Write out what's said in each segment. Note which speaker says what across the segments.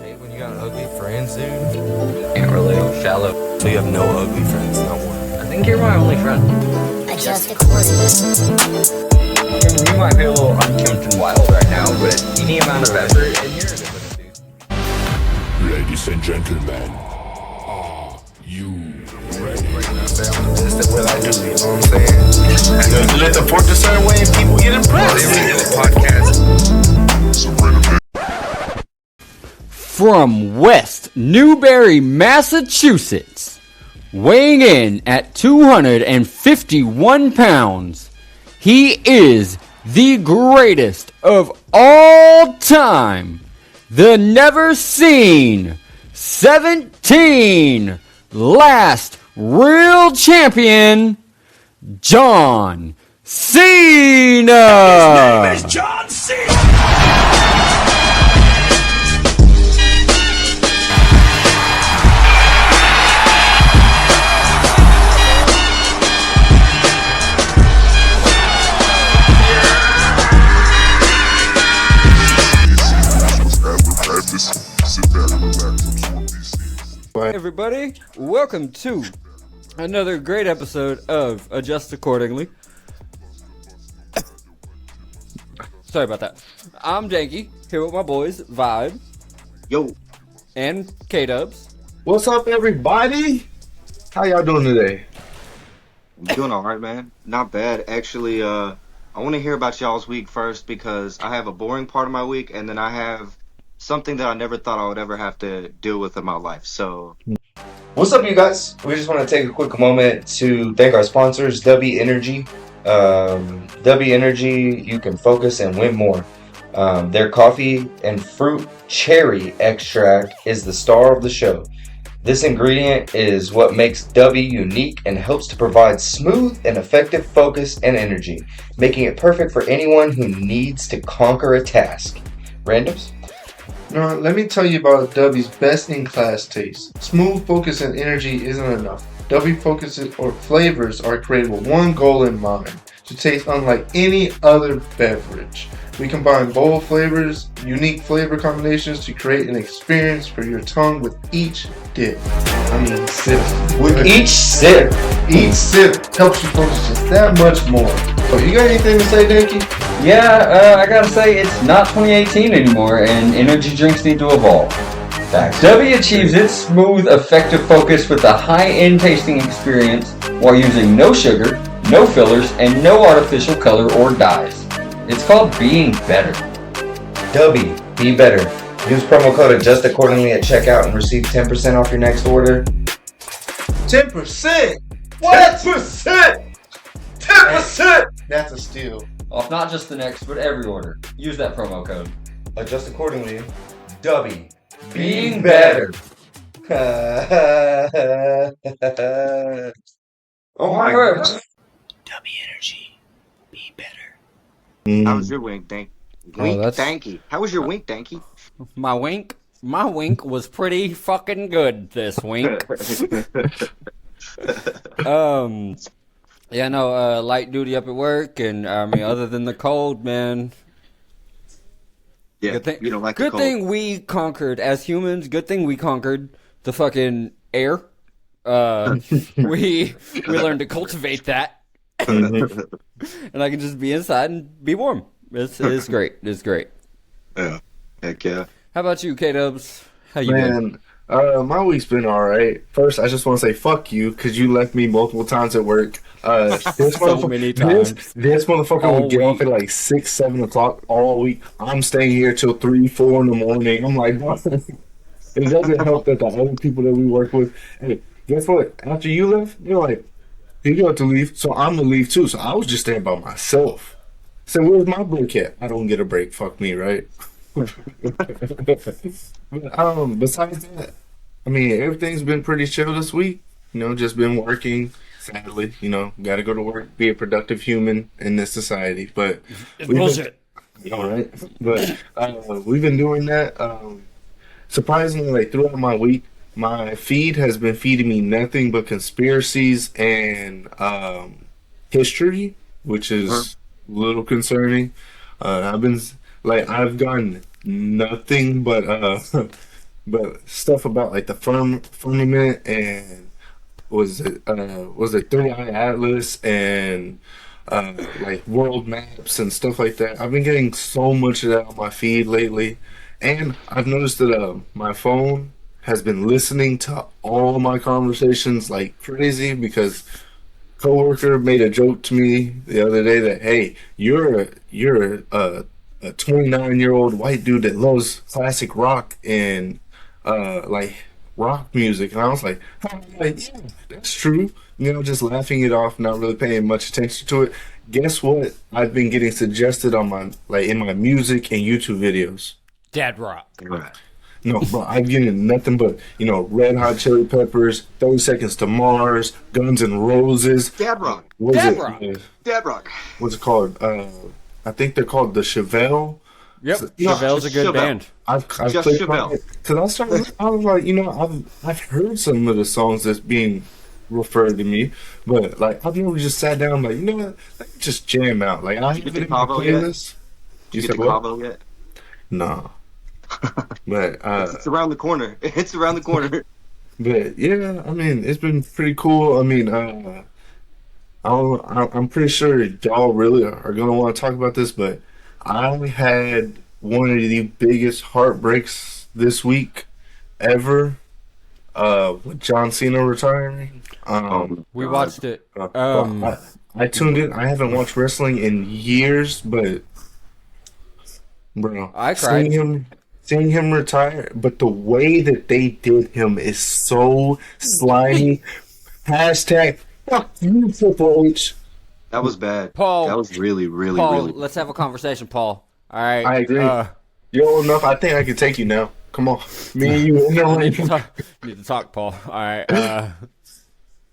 Speaker 1: hate when you got ugly friends, dude?
Speaker 2: Can't relate, I'm shallow.
Speaker 1: So you have no ugly friends, not one.
Speaker 2: I think you're my only friend.
Speaker 3: Adjust accordingly.
Speaker 2: You might be a little unkempt and wild right now, but any amount of effort and you're a good looking dude.
Speaker 4: Ladies and gentlemen, are you ready?
Speaker 1: That's what I do, you know what I'm saying? You let the fork a certain way and people get impressed.
Speaker 5: From West Newbury, Massachusetts, weighing in at 251 pounds, he is the greatest of all time, the never seen 17 last real champion, John Cena.
Speaker 4: His name is John Cena!
Speaker 5: Hi everybody, welcome to another great episode of Adjust Accordingly. Sorry about that. I'm Janky, here with my boys, Vibe.
Speaker 6: Yo.
Speaker 5: And K-Dubs.
Speaker 7: What's up, everybody? How y'all doing today?
Speaker 6: I'm doing all right, man. Not bad. Actually, I want to hear about y'all's week first because I have a boring part of my week, and then I have something that I never thought I would ever have to deal with in my life. So,
Speaker 8: what's up, you guys? We just want to take a quick moment to thank our sponsors, W Energy. W Energy, you can focus and win more. Their coffee and fruit cherry extract is the star of the show. This ingredient is what makes W unique and helps to provide smooth and effective focus and energy, making it perfect for anyone who needs to conquer a task. Randoms?
Speaker 7: Now, let me tell you about W's best-in-class taste. Smooth focus and energy isn't enough. W focuses or flavors are created with one goal in mind: to taste unlike any other beverage. We combine bold flavors, unique flavor combinations to create an experience for your tongue with each dip. Sip.
Speaker 8: With each sip.
Speaker 7: Each sip helps you focus just that much more. So, you got anything to say, Dinky?
Speaker 2: Yeah, I gotta say, it's not 2018 anymore, and energy drinks need to evolve.
Speaker 8: Facts.
Speaker 2: W achieves its smooth, effective focus with a high-end tasting experience while using no sugar, no fillers, and no artificial color or dyes. It's called being better.
Speaker 8: W, be better. Use promo code Adjust Accordingly at checkout and receive 10% off your next order.
Speaker 7: 10%?
Speaker 8: What? 10%? 10%?
Speaker 7: That's a steal.
Speaker 2: Off not just the next, but every order. Use that promo code.
Speaker 8: Adjust Accordingly. W, being better.
Speaker 6: oh my
Speaker 2: word.
Speaker 6: God.
Speaker 4: W Energy, be better.
Speaker 6: How was your wink, Danky? Danky. How was your wink, Danky?
Speaker 5: My wink was pretty fucking good this wink. Light duty up at work, and I mean, other than the cold, man.
Speaker 6: Yeah,
Speaker 5: good thing,
Speaker 6: you don't like the
Speaker 5: good
Speaker 6: cold.
Speaker 5: thing we conquered as humans. Good thing we conquered the fucking air. We learned to cultivate that, and I can just be inside and be warm. It's great. It's great.
Speaker 6: Yeah, heck yeah.
Speaker 5: How about you, K-Dubs? How you been?
Speaker 7: My week's been alright. First, I just want to say fuck you, because you left me multiple times at work.
Speaker 5: Many times.
Speaker 7: This motherfucker
Speaker 5: All
Speaker 7: would get off at like 6, 7 o'clock all week. I'm staying here till 3, 4 in the morning. I'm like, what? It doesn't help that the other people that we work with, hey, guess what? After you left, you're like, you got to leave, so I'm going to leave too. So I was just staying by myself. So where's my break at? I don't get a break. Fuck me, right? But, besides that, I mean, everything's been pretty chill this week. You know, just been working. Sadly, you know, got to go to work, be a productive human in this society. But
Speaker 5: It's bullshit.
Speaker 7: All right, but we've been doing that. Surprisingly, like throughout my week, my feed has been feeding me nothing but conspiracies and history, which is a little concerning. I've gotten nothing but
Speaker 1: but stuff about like the firmament and was it Three Eye Atlas and like world maps and stuff like that. I've been getting so much of that on my feed lately, and I've noticed that my phone has been listening to all my conversations like crazy because coworker made a joke to me the other day that hey, you're a 29-year-old white dude that loves classic rock and like rock music, and I was like, yeah, that's true. Just laughing it off, not really paying much attention to it. Guess what? I've been getting suggested on my like in my music and YouTube videos.
Speaker 5: Dad rock.
Speaker 6: Right.
Speaker 1: No, bro, I'm getting nothing but Red Hot Chili Peppers, 30 Seconds to Mars, Guns N' Roses.
Speaker 6: Dad rock.
Speaker 1: What's
Speaker 5: Dad
Speaker 1: it?
Speaker 5: rock.
Speaker 6: Dad rock.
Speaker 1: What's it called? I think they're called the Chevelle.
Speaker 5: Yep,
Speaker 1: No,
Speaker 5: Chevelle's a good
Speaker 6: Chevelle.
Speaker 5: band.
Speaker 1: I've
Speaker 6: Just
Speaker 1: played
Speaker 6: Chevelle.
Speaker 1: because I was like, I've heard some of the songs that's being referred to me, but like I've never just sat down like, what, let me just jam out. Like I
Speaker 6: Did you
Speaker 1: have
Speaker 6: get
Speaker 1: it
Speaker 6: to
Speaker 1: in my
Speaker 6: Cabo yet?
Speaker 1: playlist.
Speaker 6: Did you
Speaker 1: said
Speaker 6: get to
Speaker 1: what?
Speaker 6: Cabo yet?
Speaker 1: No, but
Speaker 6: It's around the corner. It's around the corner.
Speaker 1: but yeah, I mean it's been pretty cool. I mean, I'm pretty sure y'all really are gonna want to talk about this, but I had one of the biggest heartbreaks this week ever with John Cena retiring.
Speaker 5: We watched it.
Speaker 1: I tuned in. I haven't watched wrestling in years, but bro,
Speaker 5: I cried.
Speaker 1: seeing him retire, but the way that they did him is so slimy. Hashtag fuck you, Triple H.
Speaker 6: That was bad.
Speaker 5: Paul.
Speaker 6: That was really, really,
Speaker 5: Paul,
Speaker 6: really.
Speaker 5: let's have a conversation, Paul. All right.
Speaker 1: I agree. You're old enough. I think I can take you now. Come on, me and you in the
Speaker 5: I need to
Speaker 1: ring.
Speaker 5: need to talk, Paul. All right.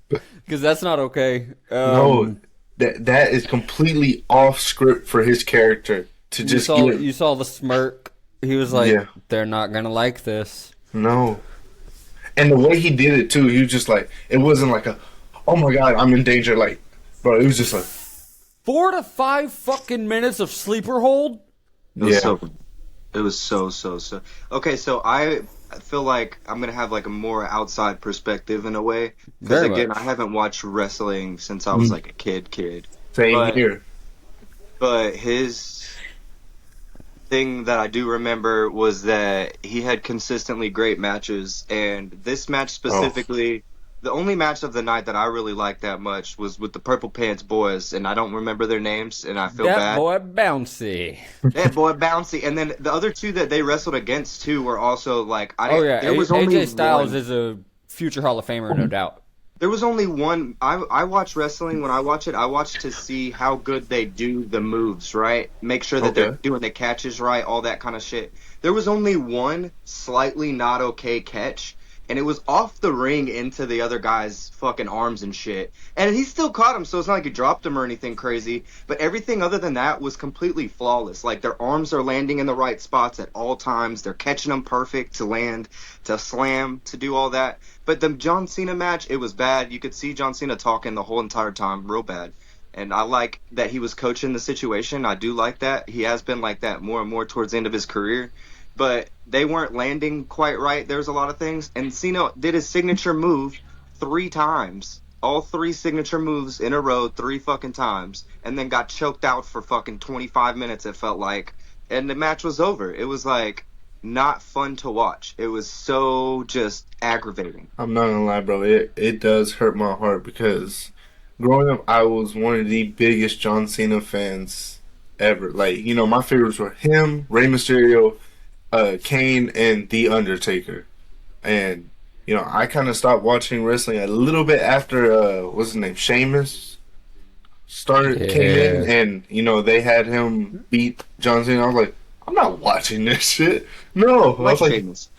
Speaker 5: Because that's not okay.
Speaker 1: No, that is completely off script for his character to just get.
Speaker 5: You saw the smirk. He was like,
Speaker 1: Yeah.
Speaker 5: they're not going to like this.
Speaker 1: No, and the way he did it too, he was just like, it wasn't like oh my god, I'm in danger. Like, bro, it was just like,
Speaker 5: 4 to 5 fucking minutes of sleeper hold?
Speaker 6: It was so. Okay, so I feel like I'm gonna have like a more outside perspective in a way because
Speaker 5: Very
Speaker 6: again,
Speaker 5: much.
Speaker 6: I haven't watched wrestling since I was like a kid.
Speaker 1: same
Speaker 6: But-
Speaker 1: here.
Speaker 6: But his thing that I do remember was that he had consistently great matches, and this match specifically, the only match of the night that I really liked that much was with the Purple Pants Boys, and I don't remember their names, and I feel
Speaker 5: That
Speaker 6: bad.
Speaker 5: boy bouncy.
Speaker 6: That boy Bouncy, and then the other two that they wrestled against too were also like I didn't.
Speaker 5: Oh, yeah.
Speaker 6: There was only
Speaker 5: AJ Styles
Speaker 6: one.
Speaker 5: is a future Hall of Famer, no doubt.
Speaker 6: There was only one. I watch wrestling. When I watch it, I watch to see how good they do the moves, right? Make sure that they're
Speaker 1: Okay.
Speaker 6: doing the catches right, all that kind of shit. There was only one slightly not okay catch, and it was off the ring into the other guy's fucking arms and shit. And he still caught him, so it's not like he dropped him or anything crazy. But everything other than that was completely flawless. Like their arms are landing in the right spots at all times. They're catching them perfect to land, to slam, to do all that. But the John Cena match, it was bad. You could see John Cena talking the whole entire time, real bad. And I like that he was coaching the situation. I do like that. He has been like that more and more towards the end of his career. But they weren't landing quite right. There was a lot of things. And Cena did his signature move 3 times. All 3 signature moves in a row 3 fucking times. And then got choked out for fucking 25 minutes, it felt like. And the match was over. It was like not fun to watch. It was so just aggravating.
Speaker 1: I'm not gonna lie, bro. It does hurt my heart because growing up, I was one of the biggest John Cena fans ever. Like, my favorites were him, Rey Mysterio, Kane, and The Undertaker. And I kind of stopped watching wrestling a little bit after what's his name, Sheamus came in, and they had him beat John Cena. I was like, I'm not watching this shit. No, I was like,
Speaker 6: Sheamus.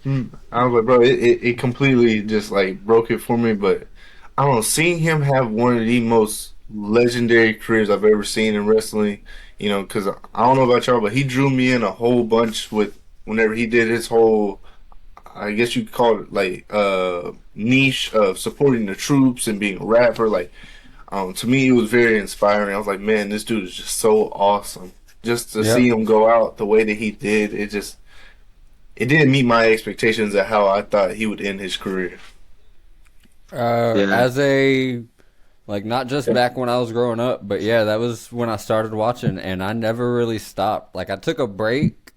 Speaker 1: bro, it completely just like broke it for me. But I don't know, seeing him have one of the most legendary careers I've ever seen in wrestling. Because I don't know about y'all, but he drew me in a whole bunch with whenever he did his whole, I guess you could call it like niche of supporting the troops and being a rapper. Like, to me, it was very inspiring. I was like, man, this dude is just so awesome. Just to see him go out the way that he did, it didn't meet my expectations of how I thought he would end his career.
Speaker 6: Yeah.
Speaker 5: As a like not just back when I was growing up, but yeah, that was when I started watching, and I never really stopped. Like I took a break,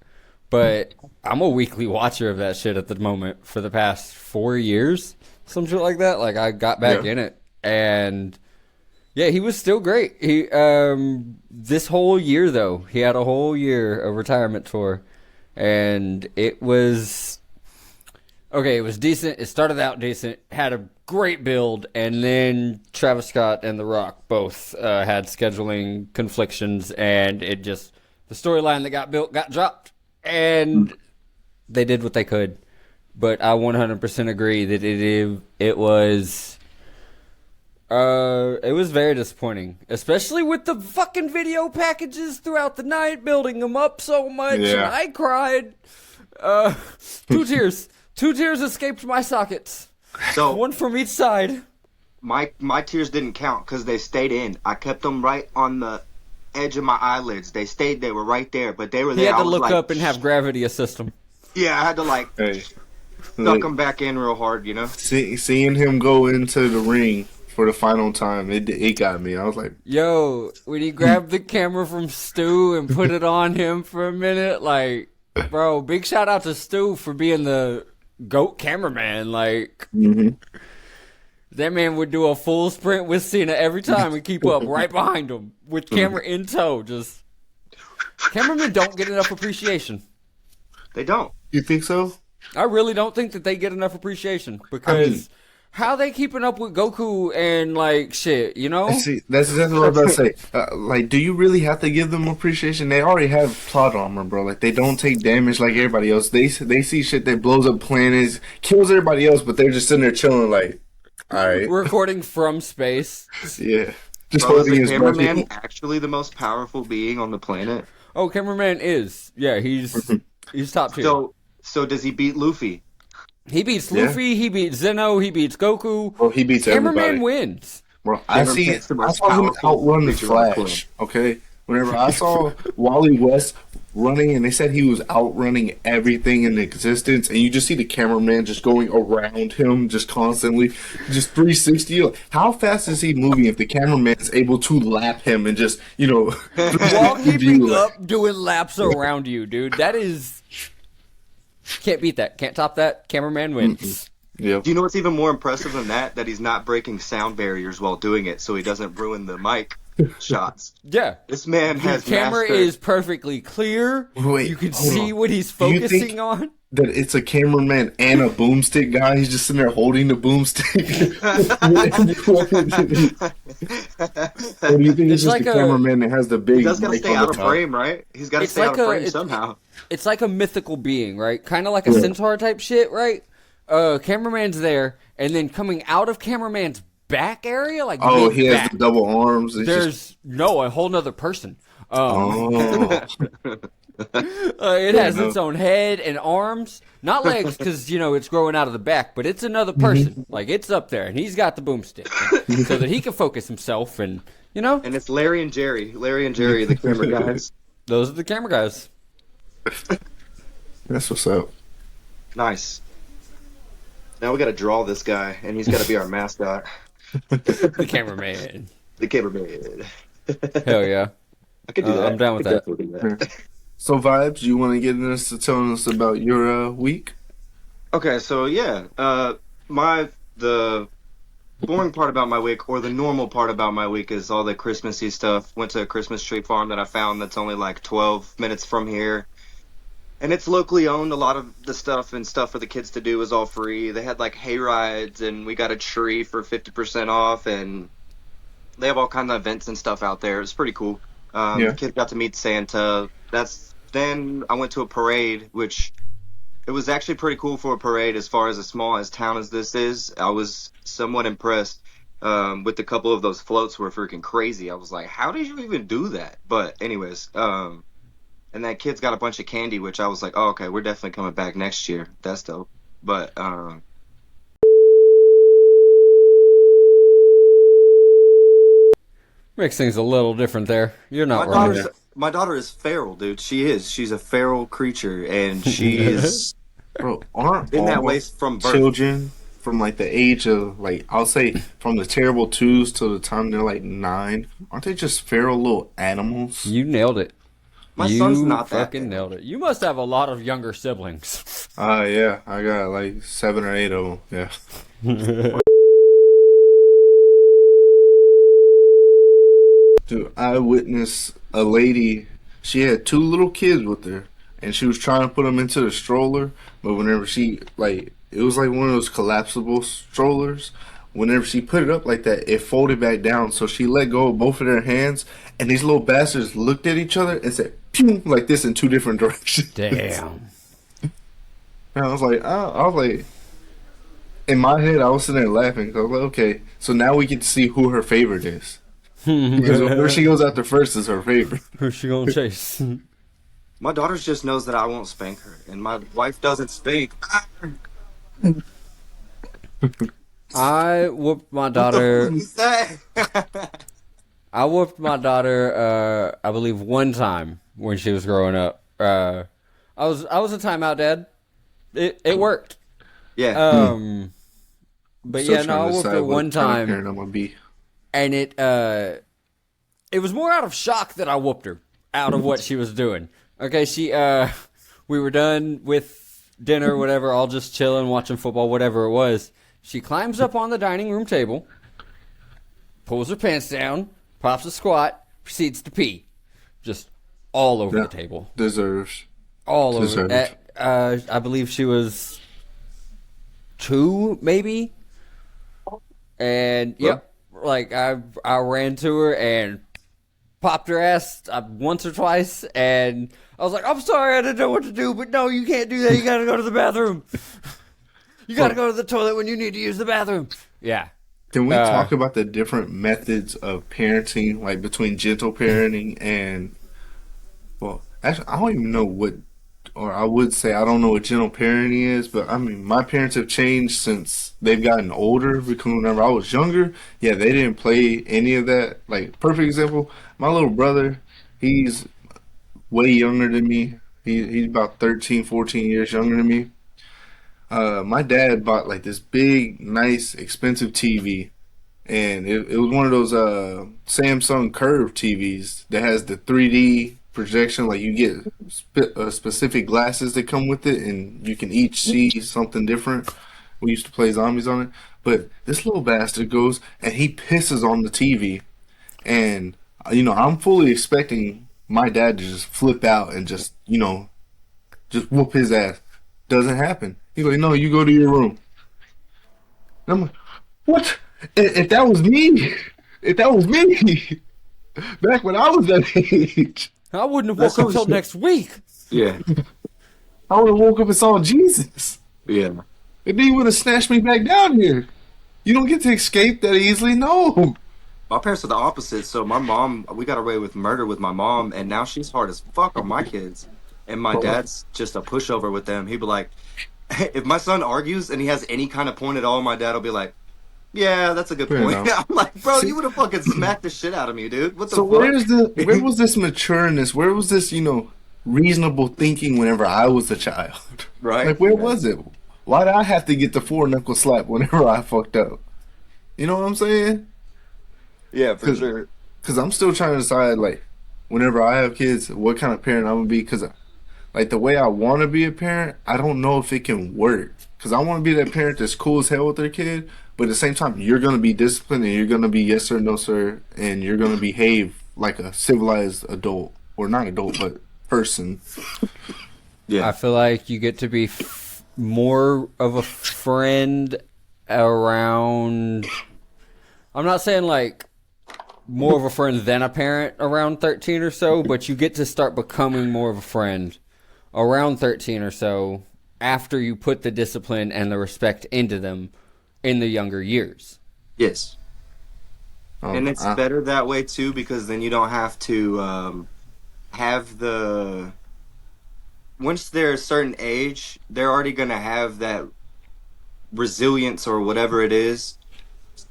Speaker 5: but I'm a weekly watcher of that shit at the moment for the past 4 years, some shit like that. Like I got back
Speaker 1: Yeah.
Speaker 5: in it, and yeah, he was still great. He this whole year though, he had a whole year of retirement tour, and it was okay. It was decent. It started out decent, had a great build, and then Travis Scott and The Rock both had scheduling conflictions, and it just the storyline that got built got dropped, and they did what they could. But I 100% agree that it was very disappointing, especially with the fucking video packages throughout the night, building them up so much. And
Speaker 1: Yeah.
Speaker 5: I cried. Two tears. Two tears escaped my sockets.
Speaker 6: So
Speaker 5: One from each side.
Speaker 6: my tears didn't count because they stayed in. I kept them right on the edge of my eyelids. They stayed. They were right there, but they were
Speaker 5: He
Speaker 6: there.
Speaker 5: had
Speaker 6: I
Speaker 5: to
Speaker 6: was
Speaker 5: look
Speaker 6: like,
Speaker 5: up and have gravity assist him.
Speaker 6: yeah, I had to like
Speaker 1: Hey,
Speaker 6: suck
Speaker 1: like,
Speaker 6: them back in real hard, you know.
Speaker 1: seeing him go into the ring for the final time, it got me. I was like,
Speaker 5: Yo, when he grabbed the camera from Stu and put it on him for a minute, like, bro, big shout out to Stu for being the GOAT cameraman. Like, that man would do a full sprint with Cena every time and keep up right behind him with camera in tow. Just cameramen don't get enough appreciation.
Speaker 6: They don't.
Speaker 1: you think so?
Speaker 5: I really don't think that they get enough appreciation because how they keeping up with Goku and like shit, you know?
Speaker 1: See, that's exactly what I was about to say. Like, do you really have to give them appreciation? They already have plot armor, bro. Like, they don't take damage like everybody else. They see shit that blows up planets, kills everybody else, but they're just sitting there chilling. Like, all right,
Speaker 5: Recording from space.
Speaker 1: yeah, just
Speaker 6: Bro, is
Speaker 1: holding
Speaker 6: the
Speaker 1: his
Speaker 6: cameraman
Speaker 1: breath.
Speaker 6: actually the most powerful being on the planet?
Speaker 5: Oh, cameraman is. Yeah, he's top tier.
Speaker 6: So does he beat Luffy?
Speaker 5: He beats
Speaker 1: Yeah.
Speaker 5: Luffy, he beats Zeno, he beats Goku.
Speaker 1: Bro, he beats
Speaker 5: Cameraman
Speaker 1: everybody.
Speaker 5: wins.
Speaker 1: Bro, I
Speaker 6: Cameraman's the most
Speaker 1: saw him
Speaker 6: powerful
Speaker 1: outrun the
Speaker 6: creature on the
Speaker 1: Flash. Okay, whenever I saw Wally West running, and they said he was outrunning everything in existence, and you just see the cameraman just going around him, just constantly, just 360. Like, how fast is he moving if the cameraman is able to lap him and just
Speaker 5: While keeping
Speaker 1: view, like,
Speaker 5: up, doing laps around you, dude. That is. Can't beat that. Can't top that. Cameraman wins.
Speaker 1: Yeah.
Speaker 6: Do you know what's even more impressive than that? That he's not breaking sound barriers while doing it, so he doesn't ruin the mic shots.
Speaker 5: Yeah.
Speaker 6: This man
Speaker 5: The
Speaker 6: has
Speaker 5: camera
Speaker 6: mastered-
Speaker 5: is perfectly clear.
Speaker 1: Wait,
Speaker 5: You can
Speaker 1: hold
Speaker 5: see
Speaker 1: on.
Speaker 5: what he's
Speaker 1: Do you think-
Speaker 5: focusing on.
Speaker 1: That it's a cameraman and a boomstick guy. He's just sitting there holding the boomstick. Or do you think
Speaker 5: It's
Speaker 1: it's just
Speaker 5: like
Speaker 1: the
Speaker 5: a-
Speaker 1: cameraman that has the big
Speaker 6: He does gotta
Speaker 1: mic
Speaker 6: stay
Speaker 1: on
Speaker 6: out
Speaker 1: the
Speaker 6: of
Speaker 1: top?
Speaker 6: frame, right? He's gotta
Speaker 5: It's
Speaker 6: stay
Speaker 5: like
Speaker 6: out of
Speaker 5: a-
Speaker 6: frame
Speaker 5: it's-
Speaker 6: somehow.
Speaker 5: It's like a mythical being, right? Kind of like a centaur type shit, right? Cameraman's there, and then coming out of cameraman's back area, like
Speaker 1: Oh, he has
Speaker 5: mid-back,
Speaker 1: the double arms. It's
Speaker 5: there's a whole nother person.
Speaker 1: oh,
Speaker 5: It has its own head and arms, not legs, because it's growing out of the back, but it's another person. Like it's up there, and he's got the boomstick, so that he can focus himself, and
Speaker 6: And it's Larry and Jerry. Larry and Jerry, the camera guys.
Speaker 5: those are the camera guys.
Speaker 1: that's what's up.
Speaker 6: Nice. Now we gotta draw this guy, and he's gotta be our mascot.
Speaker 5: The cameraman.
Speaker 6: The cameraman.
Speaker 5: Hell yeah.
Speaker 6: I could do that.
Speaker 5: I'm down with
Speaker 6: I could
Speaker 5: that.
Speaker 6: definitely do that.
Speaker 1: So, Vibes, you want to get into this to telling us about your week?
Speaker 6: Okay, so yeah, the boring part about my week, or the normal part about my week, is all the Christmassy stuff. Went to a Christmas tree farm that I found that's only like 12 minutes from here, and it's locally owned. A lot of the stuff for the kids to do is all free. They had like hay rides, and we got a tree for 50% off, and they have all kinds of events and stuff out there. It's pretty cool.
Speaker 1: Yeah.
Speaker 6: The kids got to meet Santa. Then I went to a parade, which it was actually pretty cool for a parade. As far as small as town as this is, I was somewhat impressed with a couple of those floats were freaking crazy. I was like, how did you even do that? But anyways, and that kid's got a bunch of candy, which I was like, oh, okay, we're definitely coming back next year. That's dope. But
Speaker 5: Makes things a little different there. You're not
Speaker 6: my
Speaker 5: wrong.
Speaker 6: daughter is feral, dude. She is. She's a feral creature, and she is
Speaker 1: Bro, aren't
Speaker 6: Been that way
Speaker 1: all
Speaker 6: from birth.
Speaker 1: children from like the age of like I'll say from the terrible twos till the time they're like 9, aren't they just feral little animals?
Speaker 5: You nailed it.
Speaker 6: My son's
Speaker 5: You
Speaker 6: not that
Speaker 5: fucking
Speaker 6: bad.
Speaker 5: nailed it. You must have a lot of younger siblings.
Speaker 1: Yeah, I got like 7 or 8 of them. Yeah. Dude, I witnessed a lady. She had 2 little kids with her, and she was trying to put them into the stroller. But whenever she like, it was like one of those collapsible strollers. Whenever she put it up like that, it folded back down. So she let go of both of their hands, and these little bastards looked at each other and said, "Pew!" like this in 2 different directions.
Speaker 5: Damn.
Speaker 1: And I was like, in my head, I was sitting there laughing. 'Cause I was like, okay, so now we get to see who her favorite is. Because where she goes after first is her favorite.
Speaker 5: Who's she gonna chase?
Speaker 6: My daughter just knows that I won't spank her, and my wife doesn't spank.
Speaker 5: I whooped my daughter.
Speaker 6: You say?
Speaker 5: I whooped my daughter. I believe one time when she was growing up. I was a timeout dad. It worked.
Speaker 6: Yeah.
Speaker 5: But
Speaker 1: Still
Speaker 5: yeah, no,
Speaker 1: trying
Speaker 5: I
Speaker 1: to
Speaker 5: whooped
Speaker 1: decide
Speaker 5: her
Speaker 1: what
Speaker 5: one
Speaker 1: kind of
Speaker 5: time,
Speaker 1: parent I'm gonna be.
Speaker 5: and it was more out of shock that I whooped her out of what she was doing. Okay, we were done with dinner, whatever, all just chilling, watching football, whatever it was. She climbs up on the dining room table, pulls her pants down, pops a squat, proceeds to pee, just all over the table,
Speaker 1: Deserves.
Speaker 5: all over.
Speaker 1: Deserved.
Speaker 5: I believe she was 2, maybe, and yep, like I ran to her and popped her ass once or twice, and I was like, I'm sorry, I didn't know what to do, but no, you can't do that. You gotta go to the bathroom. You gotta go to the toilet when you need to use the bathroom. Yeah.
Speaker 1: Can we talk about the different methods of parenting, like between gentle parenting and, well, actually, I don't even know what, or I would say I don't know what gentle parenting is, but I mean, my parents have changed since they've gotten older. Because whenever I was younger, yeah, they didn't play any of that. Like, perfect example, my little brother, he's way younger than me. He's about 13, 14 years younger than me. My dad bought like this big, nice, expensive TV, and it was one of those Samsung Curve TVs that has the 3D projection. Like you get specific glasses that come with it, and you can each see something different. We used to play zombies on it, but this little bastard goes and he pisses on the TV, and I'm fully expecting my dad to just flip out and just just whoop his ass. Doesn't happen. He's like, no, you go to your room. And I'm like, what? If that was me, back when I was that age,
Speaker 5: I wouldn't have woke up till next week.
Speaker 6: Yeah.
Speaker 1: I would have woke up and saw Jesus.
Speaker 6: Yeah.
Speaker 1: And then he would have snatched me back down here. You don't get to escape that easily, no.
Speaker 6: My parents are the opposite. So my mom, we got away with murder with my mom, and now she's hard as fuck on my kids. And my dad's just a pushover with them. He'd be like, if my son argues and he has any kind of point at all, my dad will be like, yeah, that's a good
Speaker 1: Fair
Speaker 6: point.
Speaker 1: enough.
Speaker 6: I'm like, bro, you would have fucking smacked the shit out of me, dude. What the
Speaker 1: So
Speaker 6: fuck?
Speaker 1: where was this matureness? Where was this, reasonable thinking whenever I was a child?
Speaker 6: Right.
Speaker 1: Like, where was it? Why did I have to get the 4 knuckle slap whenever I fucked up? You know what I'm saying?
Speaker 6: Yeah, for sure.
Speaker 1: Because I'm still trying to decide, like, whenever I have kids, what kind of parent I'm going to be. Because, like, the way I want to be a parent, I don't know if it can work. Because I want to be that parent that's cool as hell with their kid, but at the same time, you're going to be disciplined and you're going to be yes sir, no sir, and you're going to behave like a civilized adult. Or not adult, but person.
Speaker 6: Yeah.
Speaker 5: I feel like you get to be more of a friend around. I'm not saying like more of a friend than a parent around 13 or so, but you get to start becoming more of a friend around 13 or so after you put the discipline and the respect into them in the younger years.
Speaker 6: Yes. And it's better that way too, because then you don't have to have the. Once they're a certain age, they're already going to have that resilience or whatever it is.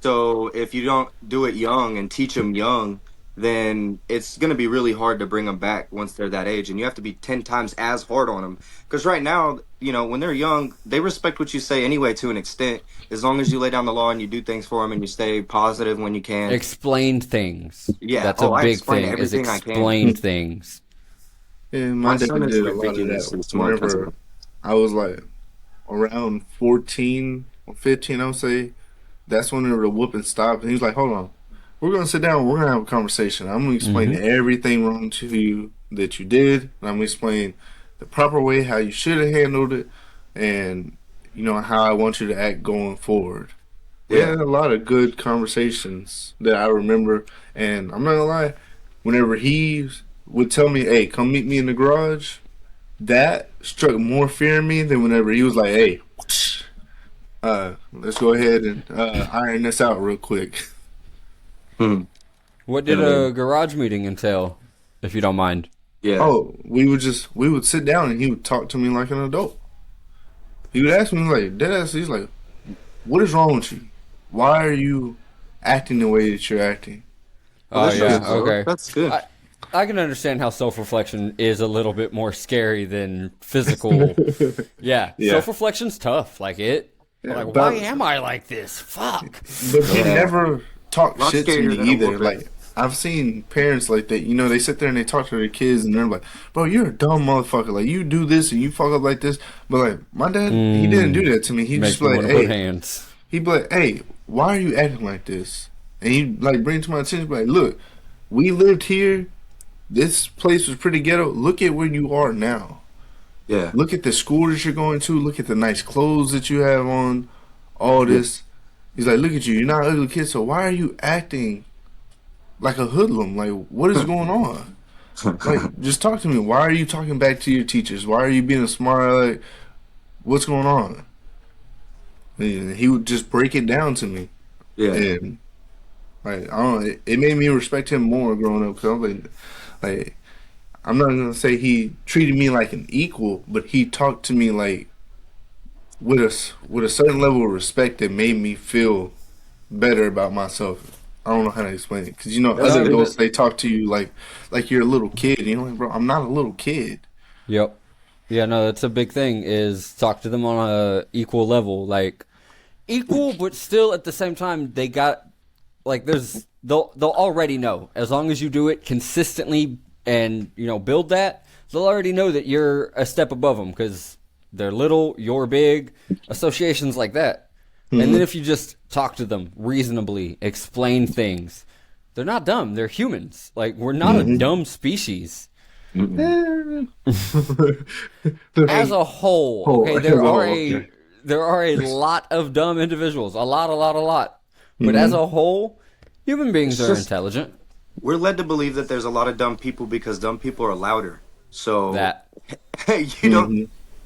Speaker 6: So if you don't do it young and teach them young, then it's going to be really hard to bring them back once they're that age. And you have to be 10 times as hard on them. Because right now, when they're young, they respect what you say anyway to an extent, as long as you lay down the law and you do things for them and you stay positive when you can.
Speaker 5: Explain things.
Speaker 6: Yeah.
Speaker 5: That's a
Speaker 6: I
Speaker 5: big
Speaker 6: explain
Speaker 5: thing, is
Speaker 6: everything I can.
Speaker 5: explain things.
Speaker 1: Yeah,
Speaker 6: My
Speaker 1: my dad
Speaker 6: son is
Speaker 1: did a lot of
Speaker 6: ridiculously
Speaker 1: that
Speaker 6: smart.
Speaker 1: whenever I was like around 14 or 15, I would say. That's whenever the whooping stopped. And he was like, hold on. We're going to sit down. We're going to have a conversation. I'm going to explain everything wrong to you that you did. And I'm going to explain the proper way, how you should have handled it, and, how I want you to act going forward. We
Speaker 6: Yeah.
Speaker 1: had a lot of good conversations that I remember. And I'm not going to lie, whenever he would tell me, hey, come meet me in the garage, that struck more fear in me than whenever he was like, hey, let's go ahead and iron this out real quick.
Speaker 5: What did a garage meeting entail, if you don't mind?
Speaker 6: Yeah.
Speaker 1: Oh, we would sit down and he would talk to me like an adult. He would ask me like, deadass, he's like, what is wrong with you? Why are you acting the way that you're acting?
Speaker 5: Oh,
Speaker 6: That's
Speaker 5: yeah,
Speaker 6: good, though.
Speaker 5: okay.
Speaker 6: That's good.
Speaker 5: I can understand how self-reflection is a little bit more scary than physical. Yeah.
Speaker 1: Yeah.
Speaker 5: Self-reflection's tough. Like it.
Speaker 1: Yeah,
Speaker 5: Like,
Speaker 1: but-
Speaker 5: why am I like this? Fuck.
Speaker 1: But he never talked
Speaker 6: Lot
Speaker 1: shit to
Speaker 6: scarier
Speaker 1: me
Speaker 6: than a
Speaker 1: either.
Speaker 6: whooping.
Speaker 1: Like I've seen parents like that. They sit there and they talk to their kids and they're like, "Bro, you're a dumb motherfucker. Like you do this and you fuck up like this." But like my dad, he didn't do that to me. He
Speaker 5: Makes
Speaker 1: just
Speaker 5: me
Speaker 1: like,
Speaker 5: want to put
Speaker 1: "Hey,"
Speaker 5: hands.
Speaker 1: he'd be like, "Hey, why are you acting like this?" And he'd like bring it to my attention, be like, "Look, we lived here. This place was pretty ghetto. Look at where you are now.
Speaker 6: Yeah.
Speaker 1: Look at the school that you're going to. Look at the nice clothes that you have on. All this." He's like, "Look at you. You're not an ugly kid. So why are you acting like a hoodlum? Like, what is going on? Like, just talk to me. Why are you talking back to your teachers? Why are you being a smart? Like, what's going on?" And he would just break it down to me,
Speaker 6: Yeah.
Speaker 1: and like, I don't know, it made me respect him more growing up because I'm like, I'm not gonna say he treated me like an equal, but he talked to me like with a certain level of respect that made me feel better about myself. I don't know how to explain it because other
Speaker 6: good.
Speaker 1: adults, they talk to you like you're a little kid. Like, bro, I'm not a little kid.
Speaker 5: Yep. Yeah, no, that's a big thing, is talk to them on a equal level. Like, equal, but still at the same time, they got, like, they'll already know. As long as you do it consistently and, build that, they'll already know that you're a step above them because they're little, you're big, associations like that. And then if you just talk to them reasonably, explain things, they're not dumb. They're humans. Like, we're not a dumb species. As a whole, okay, there are a lot of dumb individuals. A lot. But as a whole, human beings are intelligent.
Speaker 6: We're led to believe that there's a lot of dumb people because dumb people are louder. So
Speaker 5: That.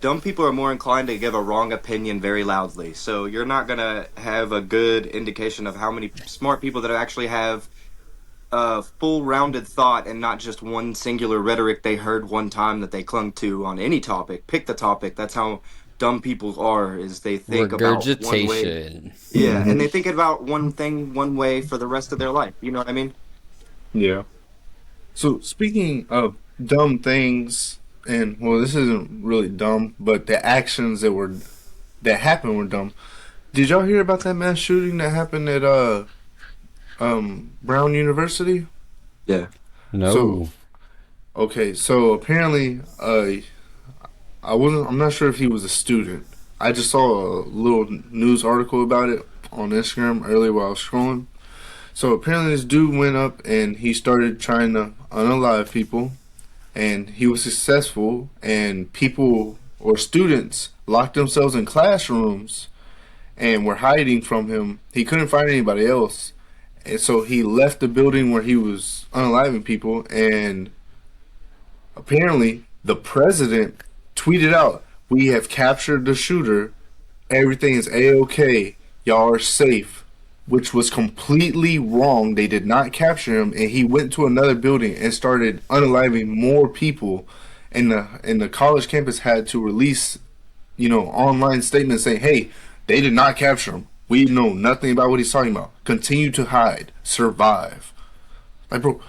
Speaker 6: Dumb people are more inclined to give a wrong opinion very loudly. So you're not gonna have a good indication of how many smart people that actually have a full rounded thought and not just one singular rhetoric they heard one time that they clung to on any topic. Pick the topic. That's how dumb people are, is they think about one way.
Speaker 5: Regurgitation.
Speaker 6: Yeah, and they think about one thing one way for the rest of their life. You know what I mean?
Speaker 1: Yeah. So speaking of dumb things, and well, this isn't really dumb, but the actions that happened were dumb. Did y'all hear about that mass shooting that happened at Brown University?
Speaker 6: Yeah.
Speaker 5: No.
Speaker 1: So, okay, so apparently, I'm not sure if he was a student. I just saw a little news article about it on Instagram earlier while I was scrolling. So apparently this dude went up and he started trying to unalive people, and he was successful, and people or students locked themselves in classrooms and were hiding from him. He couldn't find anybody else. And so he left the building where he was unaliving people, and apparently the president tweeted out, "We have captured the shooter. Everything is A-OK. Y'all are safe," which was completely wrong. They did not capture him, and he went to another building and started unaliving more people. And the college campus had to release, online statements saying, "Hey, they did not capture him. We know nothing about what he's talking about. Continue to hide. Survive." Like, bro,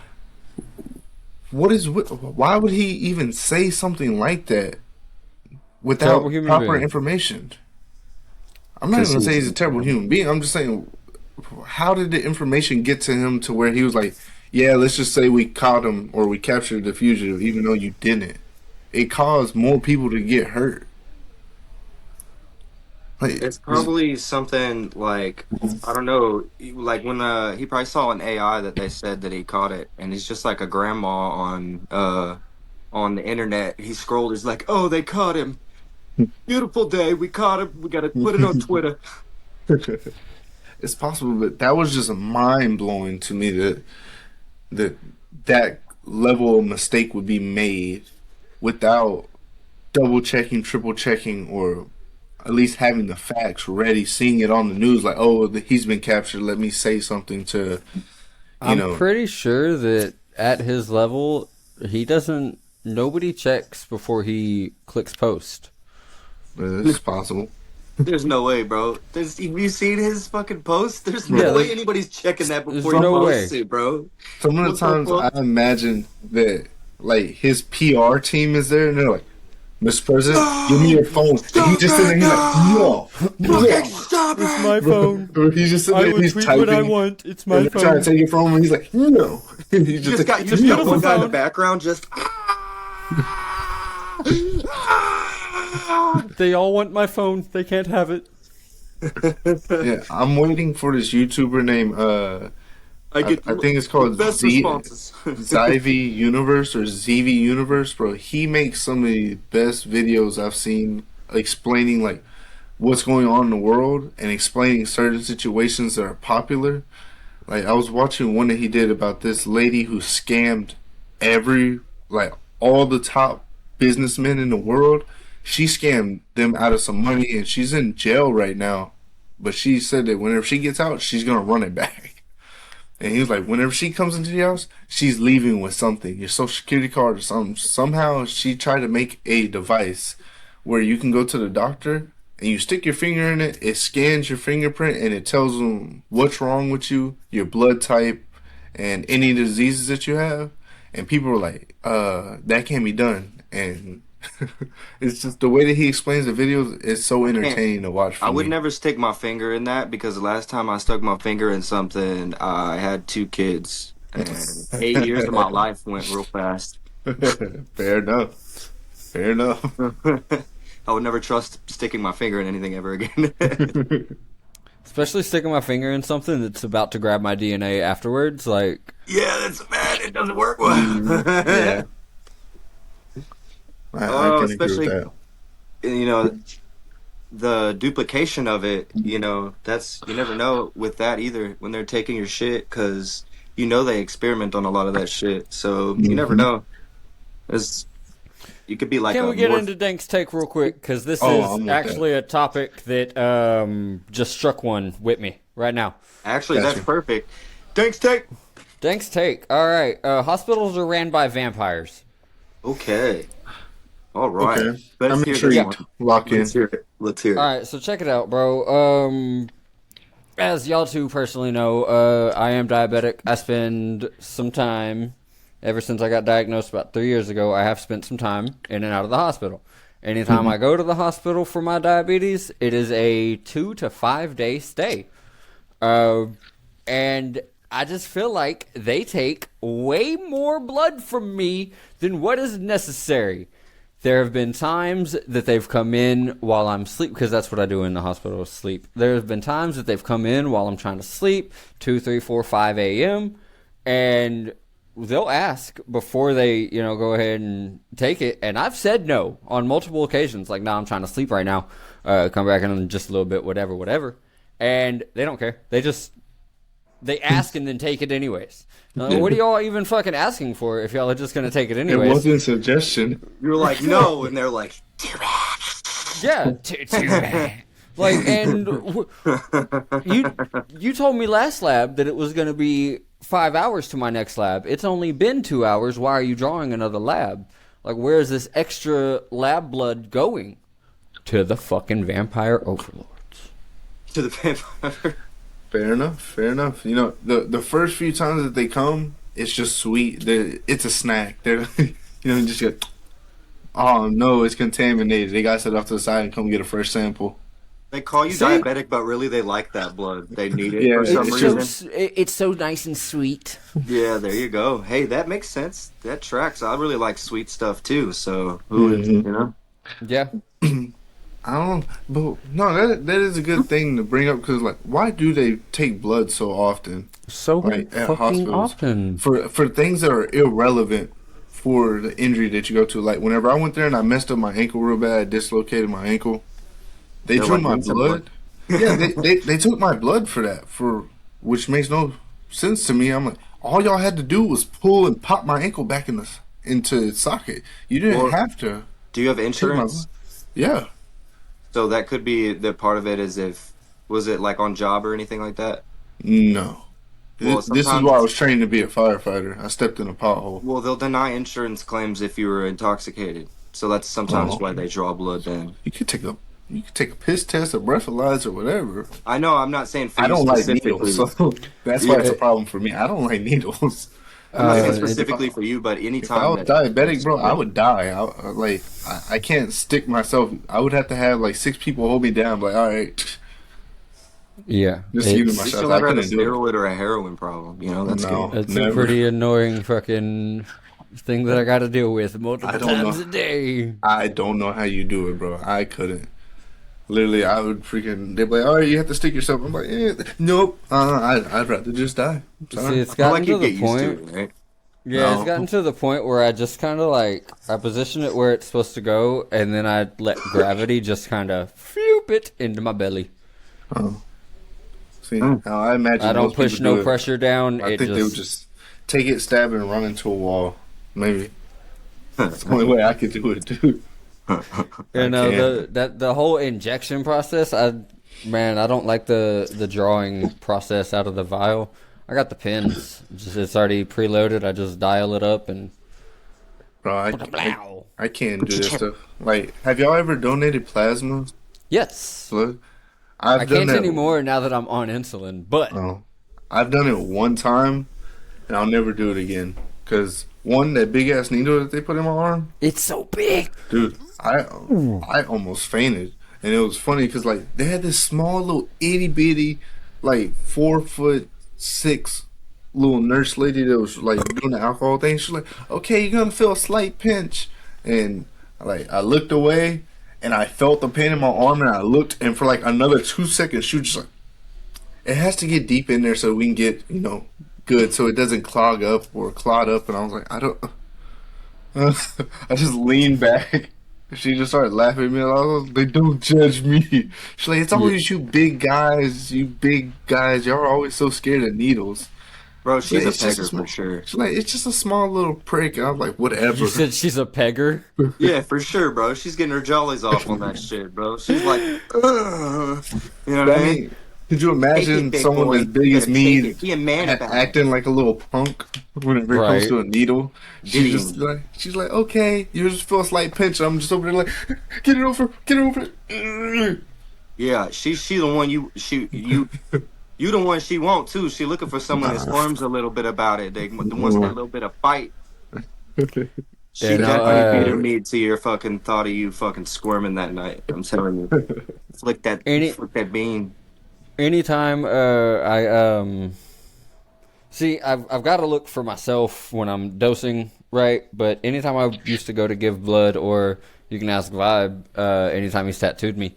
Speaker 1: why would he even say something like that
Speaker 5: Terrible
Speaker 1: without
Speaker 5: human
Speaker 1: proper
Speaker 5: being.
Speaker 1: information? I'm not even
Speaker 8: Because
Speaker 1: gonna say
Speaker 8: he's
Speaker 1: he's a terrible human being. I'm just saying, how did the information get to him to where he was like, yeah, let's just say we caught him or we captured the fugitive, even though you didn't. It caused more people to get hurt. Like,
Speaker 6: It's probably something like I don't know, like when he probably saw an AI that they said that he caught it, and he's just like a grandma on the internet. He scrolled, he's like, "Oh, they caught him! Beautiful day, we caught him. We got to put it on Twitter."
Speaker 1: it's possible, but that was just mind blowing to me that that level of mistake would be made without double checking, triple checking, or at least having the facts ready, seeing it on the news, like, oh, he's been captured. Let me say something to, you
Speaker 5: I'm
Speaker 1: know,
Speaker 5: pretty sure that at his level, he doesn't. Nobody checks before he clicks post.
Speaker 1: it's possible.
Speaker 6: There's no way, bro. Have you seen his fucking post? There's
Speaker 5: Yeah,
Speaker 6: no way
Speaker 5: there's,
Speaker 6: anybody's checking that
Speaker 5: there's
Speaker 6: before he
Speaker 5: no
Speaker 6: posts
Speaker 5: way.
Speaker 6: it, bro.
Speaker 1: Some of the
Speaker 6: What the
Speaker 1: times I
Speaker 6: fuck?
Speaker 1: imagine that, like, his PR team is there and they're like, Mr. President, give me your phone. And he
Speaker 6: Stop
Speaker 1: just sitting
Speaker 6: it!
Speaker 1: there, he's like,
Speaker 6: No!
Speaker 1: no,
Speaker 6: Fucking
Speaker 1: no.
Speaker 6: stop
Speaker 5: It's
Speaker 6: it!
Speaker 5: my phone.
Speaker 1: Bro, he's just sitting
Speaker 5: I
Speaker 1: there,
Speaker 5: will
Speaker 1: he's
Speaker 5: tweet what I
Speaker 1: typing,
Speaker 5: want. It's
Speaker 1: and
Speaker 5: my
Speaker 1: they're trying to
Speaker 5: phone.
Speaker 1: take it from him, and he's like, no. And he's
Speaker 6: You
Speaker 1: just like,
Speaker 6: you just got
Speaker 5: beautiful
Speaker 6: one guy in the
Speaker 5: phone.
Speaker 6: background just.
Speaker 5: They all want my phone. They can't have it.
Speaker 1: yeah, I'm waiting for this YouTuber named,
Speaker 6: I get
Speaker 1: I think it's
Speaker 6: the
Speaker 1: called
Speaker 6: best responses.
Speaker 1: Zyvy Universe or ZV Universe, bro. He makes some of the best videos I've seen explaining like what's going on in the world and explaining certain situations that are popular. Like I was watching one that he did about this lady who scammed every like all the top businessmen in the world. She scammed them out of some money and she's in jail right now. But she said that whenever she gets out, she's gonna run it back. And he was like, whenever she comes into the house, she's leaving with something, your social security card or something. Somehow she tried to make a device where you can go to the doctor and you stick your finger in it, it scans your fingerprint and it tells them what's wrong with you, your blood type, and any diseases that you have. And people were like, that can't be done. And it's just the way that he explains the videos is so
Speaker 6: Can't.
Speaker 1: entertaining to watch
Speaker 6: I
Speaker 1: for
Speaker 6: would
Speaker 1: me.
Speaker 6: never stick my finger in that because the last time I stuck my finger in something, I had two kids, and 8 years of my life went real fast.
Speaker 1: Fair enough. Fair enough.
Speaker 6: I would never trust sticking my finger in anything ever again.
Speaker 5: Especially sticking my finger in something that's about to grab my DNA afterwards. Like,
Speaker 6: Yeah, that's bad. It doesn't work well.
Speaker 1: Yeah. I
Speaker 6: Oh,
Speaker 1: can agree with
Speaker 6: especially
Speaker 1: that.
Speaker 6: you know the duplication of it. That's you never know with that either when they're taking your shit because they experiment on a lot of that shit. So you never
Speaker 1: Mhm.
Speaker 6: know. It's you could be like
Speaker 5: can
Speaker 6: a
Speaker 5: we get
Speaker 6: more.
Speaker 5: into Dank's take real quick? Because this
Speaker 1: Oh,
Speaker 5: is
Speaker 1: I'm with
Speaker 5: actually a topic that just struck one with me right now.
Speaker 6: Actually, that's
Speaker 1: Gotcha.
Speaker 6: perfect. Thanks, Take.
Speaker 5: Dank's take. All right. Hospitals are ran by vampires.
Speaker 6: Okay. All right.
Speaker 1: Okay.
Speaker 6: Let's
Speaker 1: I'm
Speaker 6: hear this
Speaker 1: intrigued.
Speaker 6: one.
Speaker 1: Lock in.
Speaker 6: Let's hear it. Let's hear it.
Speaker 5: All right. So check it out, bro. As y'all two personally know, I am diabetic. I spend some time, ever since I got diagnosed about 3 years ago, I have spent some time in and out of the hospital. Anytime I go to the hospital for my diabetes, it is a 2 to 5 day stay. And I just feel like they take way more blood from me than what is necessary. There have been times that they've come in while I'm asleep, because that's what I do in the hospital, is sleep. There have been times that they've come in while I'm trying to sleep, 2, 3, 4, 5 a.m., and they'll ask before they, go ahead and take it. And I've said no on multiple occasions, like, no, I'm trying to sleep right now. Come back in just a little bit, whatever. And they don't care. They ask and then take it anyways. What are y'all even fucking asking for if y'all are just going to take it
Speaker 1: It
Speaker 5: anyways?
Speaker 1: wasn't a suggestion.
Speaker 6: You're like, no, and they're like,
Speaker 5: Yeah, too bad. Like, and you told me last lab that it was going to be 5 hours to my next lab. It's only been 2 hours. Why are you drawing another lab? Like, where is this extra lab blood going? To the fucking vampire overlords.
Speaker 6: to the vampire.
Speaker 1: Fair enough. Fair enough. The first few times that they come, it's just sweet. It's a snack. They're you just get. Oh no, it's contaminated. They got set off to the side and come get a fresh sample.
Speaker 6: They call you
Speaker 5: See?
Speaker 6: diabetic, but really they like that blood. They need it
Speaker 1: Yeah,
Speaker 6: for some
Speaker 1: it's
Speaker 6: reason.
Speaker 5: It's so nice and sweet.
Speaker 6: Yeah, there you go. Hey, that makes sense. That tracks. I really like sweet stuff too. So who would, you know?
Speaker 5: Yeah.
Speaker 1: I don't, but no, that is a good thing to bring up because like, why do they take blood so often?
Speaker 5: So
Speaker 1: Like at
Speaker 5: fucking
Speaker 1: hospitals
Speaker 5: often.
Speaker 1: for things that are irrelevant for the injury that you go to. Like whenever I went there and I messed up my ankle real bad, I dislocated my ankle. They
Speaker 6: They're
Speaker 1: drew
Speaker 6: like,
Speaker 1: my
Speaker 6: "Need some
Speaker 1: blood. Yeah, they took my blood for that which makes no sense to me. I'm like, all y'all had to do was pull and pop my ankle back into its socket. You didn't
Speaker 6: Well,
Speaker 1: have to
Speaker 6: Do you have
Speaker 1: take my
Speaker 6: insurance?
Speaker 1: blood. Yeah.
Speaker 6: So that could be the part of it is if was it like on job or anything like that?
Speaker 1: No.
Speaker 6: Well,
Speaker 1: This is
Speaker 6: sometimes
Speaker 1: why I was trained to be a firefighter. I stepped in a pothole.
Speaker 6: well they'll deny insurance claims if you were intoxicated. So that's sometimes
Speaker 1: Oh.
Speaker 6: why they draw blood then.
Speaker 1: You could take a piss test, a breathalyzer, whatever.
Speaker 6: I know I'm not saying for
Speaker 1: I
Speaker 6: you
Speaker 1: don't like
Speaker 6: specifically.
Speaker 1: needles, so that's why it's a problem for me. I don't like needles.
Speaker 6: I'm not saying
Speaker 5: Uh,
Speaker 6: specifically for you, but
Speaker 1: If I
Speaker 6: anytime
Speaker 1: was
Speaker 6: that
Speaker 1: diabetic, bro, I would die. I can't stick myself. I would have to have like 6 people hold me down. Like, all right,
Speaker 5: Yeah.
Speaker 1: just healing
Speaker 6: at least
Speaker 1: myself.
Speaker 6: you'll
Speaker 1: I
Speaker 6: never have a
Speaker 1: couldn't do it.
Speaker 6: steroid or a heroin problem. You know, that's
Speaker 1: No.
Speaker 6: good.
Speaker 5: It's a
Speaker 1: Never.
Speaker 5: pretty annoying fucking thing that I got to deal with multiple
Speaker 1: I don't
Speaker 5: times
Speaker 1: know.
Speaker 5: a day.
Speaker 1: I don't know how you do it, bro. I couldn't. Literally, I would freaking. They'd be like, "All right, you have to stick yourself." I'm like, nope. I'd rather just die.
Speaker 5: See,
Speaker 1: Sorry.
Speaker 5: it's
Speaker 6: I feel
Speaker 5: gotten
Speaker 6: like
Speaker 5: to
Speaker 6: you
Speaker 5: the
Speaker 6: get used to
Speaker 5: point.
Speaker 6: it, right?
Speaker 5: Yeah, it's
Speaker 1: No.
Speaker 5: gotten to the point where I just kind of like I position it where it's supposed to go, and then I let gravity just kind of floop it into my belly.
Speaker 1: Oh. See, how I imagine
Speaker 5: I don't
Speaker 1: most
Speaker 5: push
Speaker 1: people
Speaker 5: no
Speaker 1: do it.
Speaker 5: pressure down.
Speaker 1: I
Speaker 5: It
Speaker 1: think they would
Speaker 5: just
Speaker 1: just take it, stab it, and run into a wall. Maybe that's the only way I could do it, dude.
Speaker 5: you know
Speaker 1: can't.
Speaker 5: the whole injection process. I don't like the drawing process out of the vial. I got the pins. It's already preloaded. I just dial it up and
Speaker 1: Bro, I
Speaker 5: blow.
Speaker 1: I can't do this stuff. Like, have y'all ever donated plasma
Speaker 5: Yes,
Speaker 1: blood?
Speaker 5: I
Speaker 1: I've done
Speaker 5: can't
Speaker 1: that.
Speaker 5: anymore now that I'm on insulin. But
Speaker 1: Oh, I've done it one time, and I'll never do it again. Cause one, that big ass needle that they put in my arm,
Speaker 5: it's so big.
Speaker 1: dude, I almost fainted. And it was funny because like they had this small little itty bitty, like 4'6" little nurse lady that was like doing the alcohol thing. She's like, "Okay, you're gonna feel a slight pinch," and like I looked away and I felt the pain in my arm, and I looked, and for like another 2 seconds, she was just like, "It has to get deep in there so we can get good, so it doesn't clog up or clot up." And I was like, I don't. I just leaned back. She just started laughing at me. I was like, "They don't judge me." She's like, "It's always you big guys. You big guys. Y'all are always so scared of needles."
Speaker 6: Bro, she's a
Speaker 1: It's just
Speaker 6: pegger
Speaker 1: small-
Speaker 6: for sure.
Speaker 1: She's like, "It's just a small little prick." And I was like, "Whatever."
Speaker 5: You said she's a pegger.
Speaker 6: Yeah, for sure, bro. She's getting her jollies off on that shit, bro. She's like, "Ugh." You know what I mean?
Speaker 1: Could you imagine
Speaker 6: big
Speaker 1: someone
Speaker 6: boy.
Speaker 1: as big
Speaker 6: You
Speaker 1: as
Speaker 6: gotta
Speaker 1: me
Speaker 6: take it. Be a man about it.
Speaker 1: acting like a little punk whenever it
Speaker 5: Right.
Speaker 1: comes to a needle?
Speaker 6: Gideon.
Speaker 1: She's like, "Okay, you just feel a slight pinch." I'm just over there like, get it over."
Speaker 6: Yeah, she's the one you the one she want too. She looking for someone that squirms a little bit about it. They wants that little bit of fight. She
Speaker 5: Yeah, no,
Speaker 6: definitely beat her meat to your fucking thought of you fucking squirming that night. I'm telling you, flick that bean.
Speaker 5: Anytime I've got to look for myself when I'm dosing, right? But anytime I used to go to give blood, or you can ask Vibe, anytime he's tattooed me,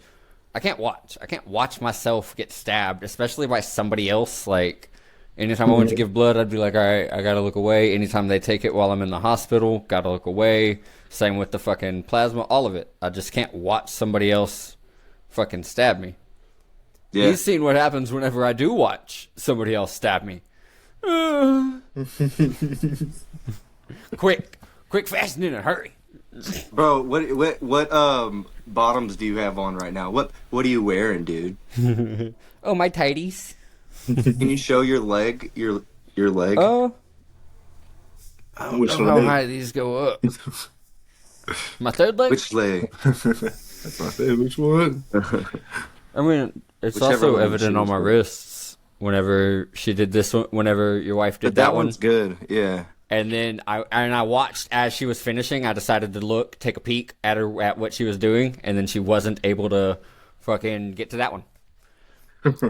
Speaker 5: I can't watch myself get stabbed, especially by somebody else. Like anytime I went to give blood, I'd be like, all right, I gotta look away. Anytime they take it while I'm in the hospital, gotta look away. Same with the fucking plasma, all of it. I just can't watch somebody else fucking stab me.
Speaker 6: Yeah,
Speaker 5: He's seen what happens whenever I do watch somebody else stab me. Quick, fast, and in a hurry.
Speaker 6: bro. What bottoms do you have on right now? What are you wearing, dude?
Speaker 5: Oh, my tighties.
Speaker 6: Can you show your leg? Your leg?
Speaker 5: I
Speaker 1: Which
Speaker 5: don't know
Speaker 1: leg?
Speaker 5: how high these go up. My third leg?
Speaker 6: Which leg?
Speaker 1: That's my favorite. Which one?
Speaker 5: I mean, it's
Speaker 6: Whichever
Speaker 5: also
Speaker 6: one you
Speaker 5: evident on
Speaker 6: choose,
Speaker 5: my
Speaker 6: bro.
Speaker 5: wrists whenever she did this one, whenever your wife did
Speaker 6: But that
Speaker 5: one.
Speaker 6: one's good. Yeah.
Speaker 5: And then I watched as she was finishing. I decided to take a peek at her at what she was doing, and then she wasn't able to fucking get to that one.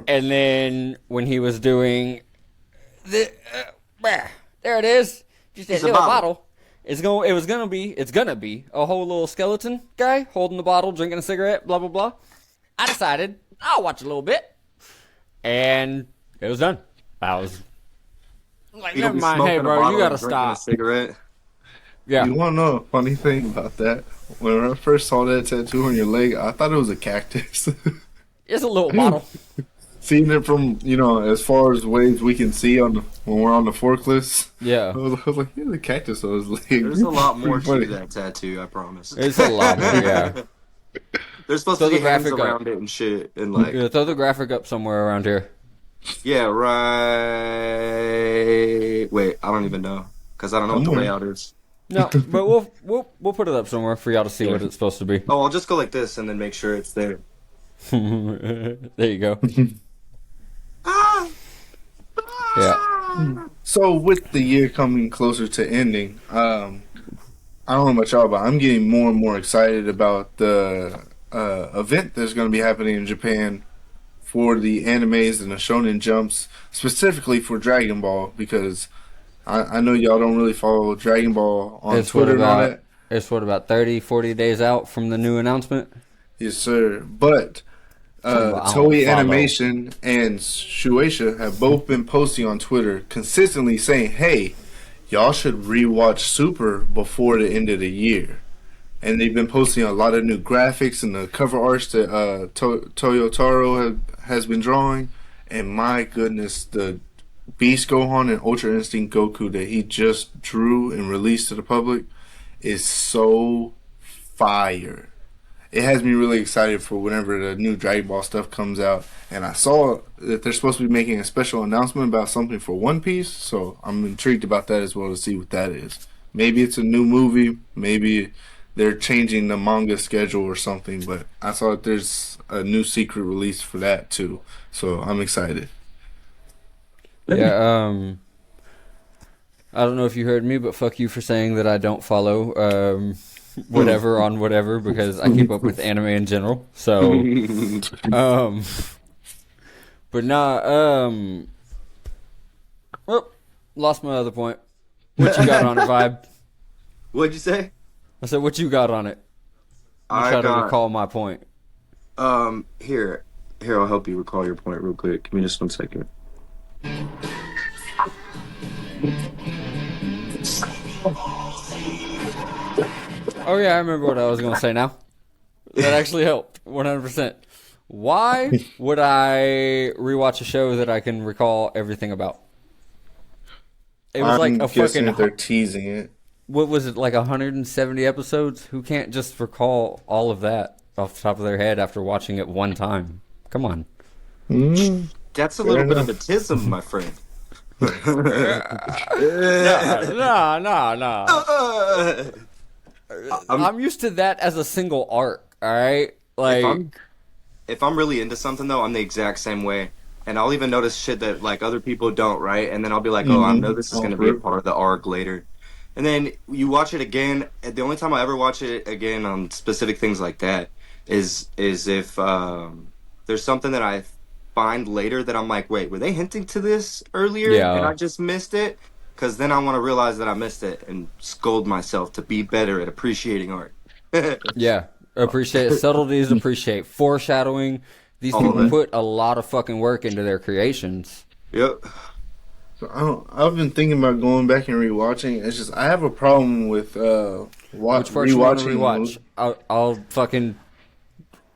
Speaker 5: And then when he was doing there it is, just that
Speaker 6: It's a
Speaker 5: little
Speaker 6: bottle.
Speaker 5: bottle. It's gonna be a whole little skeleton guy holding the bottle, drinking a cigarette, blah blah blah. I decided I'll watch a little bit, and it was done. I was like,
Speaker 6: You
Speaker 5: never
Speaker 6: don't be
Speaker 5: mind,
Speaker 6: smoking
Speaker 5: hey
Speaker 6: a
Speaker 5: bro,
Speaker 6: bottle
Speaker 5: you gotta
Speaker 6: and drinking a
Speaker 5: stop.
Speaker 6: cigarette.
Speaker 5: Yeah,
Speaker 1: You want to know a funny thing about that? When I first saw that tattoo on your leg, I thought it was a cactus.
Speaker 5: it's a little bottle.
Speaker 1: Seeing it from, as far as ways we can see when we're on the forklifts.
Speaker 5: Yeah,
Speaker 1: I was like, yeah, the cactus on his leg.
Speaker 6: There's a lot more to
Speaker 1: Funny.
Speaker 6: that tattoo, I promise.
Speaker 5: it's a lot more. Yeah,
Speaker 6: There's supposed
Speaker 5: Throw
Speaker 6: to
Speaker 5: the
Speaker 6: be hands
Speaker 5: graphic up.
Speaker 6: around it and shit, and like,
Speaker 5: yeah. Throw the graphic up somewhere around here.
Speaker 6: yeah, right. Wait, I don't even know because I don't know what the
Speaker 1: Somewhere.
Speaker 6: layout is.
Speaker 5: No, but we'll put it up somewhere for y'all to see what it's supposed to be.
Speaker 6: Oh, I'll just go like this and then make sure it's there.
Speaker 5: There you go. Yeah.
Speaker 1: So with the year coming closer to ending, I don't know about y'all, but I'm getting more and more excited about the event that's going to be happening in Japan for the animes and the shonen jumps, specifically for Dragon Ball, because I know y'all don't really follow Dragon Ball on Twitter and all that.
Speaker 5: It's what, about 30, 40 days out from the new announcement?
Speaker 1: Yes, sir. But
Speaker 5: Toei
Speaker 1: Toei Animation and Shueisha have both been posting on Twitter consistently saying, hey, y'all should rewatch Super before the end of the year. And they've been posting a lot of new graphics and the cover arts that Toyotaro has been drawing. And my goodness, the Beast Gohan and Ultra Instinct Goku that he just drew and released to the public is so fire. It has me really excited for whenever the new Dragon Ball stuff comes out. And I saw that they're supposed to be making a special announcement about something for One Piece, so I'm intrigued about that as well to see what that is. Maybe it's a new movie, maybe they're changing the manga schedule or something, but I saw that there's a new secret release for that too, so I'm excited.
Speaker 5: Yeah, I don't know if you heard me, but fuck you for saying that I don't follow whatever on whatever, because I keep up with anime in general. So, but nah, oh, lost my other point. What you got on it, Vibe?
Speaker 6: What'd you say?
Speaker 5: I said, what you got on it? I'm
Speaker 6: I
Speaker 5: trying to
Speaker 6: got
Speaker 5: recall my point.
Speaker 6: here, I'll help you recall your point real quick. Give me just 1 second.
Speaker 5: Oh yeah, I remember what I was gonna say now. That actually helped, 100%. Why would I rewatch a show that I can recall everything about? It was
Speaker 1: I'm
Speaker 5: like a
Speaker 1: guessing
Speaker 5: fucking,
Speaker 1: that they're teasing it.
Speaker 5: what was it, like 170 episodes? Who can't just recall all of that off the top of their head after watching it one time? Come on.
Speaker 6: That's a little bit of a tism, my friend.
Speaker 5: No. I'm used to that as a single arc, alright? Like,
Speaker 6: If I'm really into something though, I'm the exact same way. And I'll even notice shit that like other people don't, right? And then I'll be like, oh, I know this is gonna be a part of the arc later. And then you watch it again. The only time I ever watch it again on specific things like that is if there's something that I find later that I'm like, wait, were they hinting to this earlier
Speaker 5: Yeah.
Speaker 6: and I just missed it? Because then I want to realize that I missed it and scold myself to be better at appreciating art.
Speaker 5: yeah. Appreciate subtleties, appreciate foreshadowing. These
Speaker 6: All of
Speaker 5: people
Speaker 6: it.
Speaker 5: put a lot of fucking work into their creations.
Speaker 6: Yep.
Speaker 1: So I've been thinking about going back and rewatching. It's just I have a problem with
Speaker 5: Which part you want to
Speaker 1: rewatching.
Speaker 5: rewatch? I'll fucking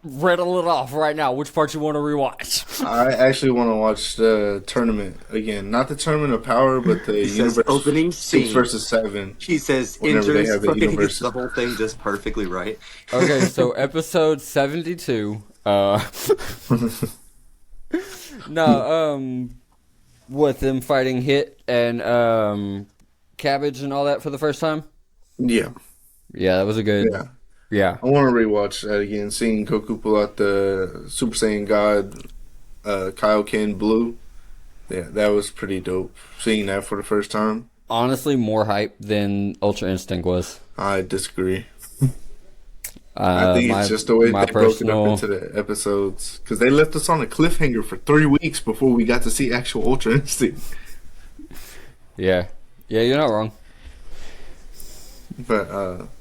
Speaker 5: riddle it off right now. Which part you want to rewatch?
Speaker 1: I actually want to watch the tournament again. Not the Tournament of Power, but the
Speaker 6: says
Speaker 1: universe
Speaker 6: opening
Speaker 1: 6
Speaker 6: scene.
Speaker 1: versus 7.
Speaker 6: He says
Speaker 1: Whenever they
Speaker 6: enters,
Speaker 1: have the
Speaker 6: fucking
Speaker 1: universe.
Speaker 6: gets the whole thing just perfectly right.
Speaker 5: Okay, so episode 72. No, with them fighting Hit and Cabbage and all that for the first time.
Speaker 1: Yeah.
Speaker 5: Yeah, that was a good.
Speaker 1: Yeah.
Speaker 5: Yeah.
Speaker 1: I want to rewatch that again. Seeing Goku pull out the Super Saiyan God Kaioken Blue Yeah, that was pretty dope. Seeing that for the first time.
Speaker 5: Honestly, more hype than Ultra Instinct was.
Speaker 1: I disagree. I think it's
Speaker 5: My
Speaker 1: just the way
Speaker 5: my
Speaker 1: they broke it up
Speaker 5: personal
Speaker 1: into the episodes because they left us on a cliffhanger for 3 weeks before we got to see actual Ultra Instinct.
Speaker 5: yeah you're not wrong.
Speaker 1: But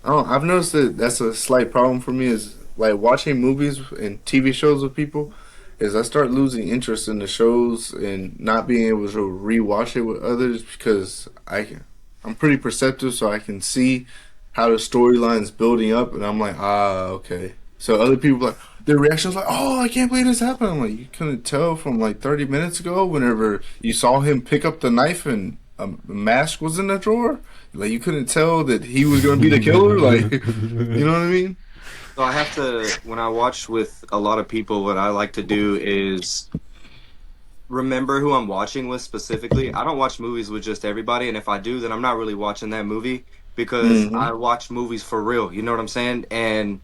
Speaker 1: I've noticed that that's a slight problem for me is like watching movies and TV shows with people. Is I start losing interest in the shows and not being able to rewatch it with others because I'm pretty perceptive, so I can see how the storyline's building up, and I'm like, okay. So other people like their reactions like, oh, I can't believe this happened. I'm like, you couldn't tell from like 30 minutes ago whenever you saw him pick up the knife and a mask was in the drawer. Like you couldn't tell that he was gonna be the killer. Like, you know what I mean?
Speaker 6: So I have to, when I watch with a lot of people, what I like to do is remember who I'm watching with specifically. I don't watch movies with just everybody, and if I do, then I'm not really watching that movie because
Speaker 1: Hmm.
Speaker 6: I watch movies for real. You know what I'm saying? And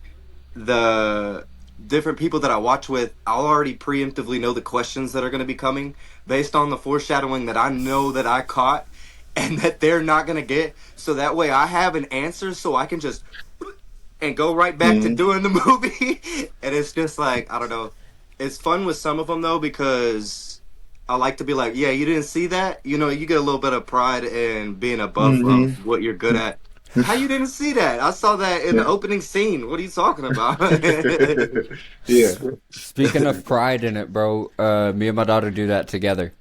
Speaker 6: the different people that I watch with, I'll already preemptively know the questions that are going to be coming based on the foreshadowing that I know that I caught and that they're not going to get. So that way I have an answer so I can just and go right back to
Speaker 1: Hmm.
Speaker 6: doing the movie. And it's just like, I don't know. It's fun with some of them though because I like to be like, yeah, you didn't see that? You know, you get a little bit of pride in being above
Speaker 1: Hmm.
Speaker 6: of what you're good at. How you didn't see that? I saw that in the opening scene. What are you talking about?
Speaker 1: Yeah.
Speaker 5: Speaking of pride in it, bro, me and my daughter do that together.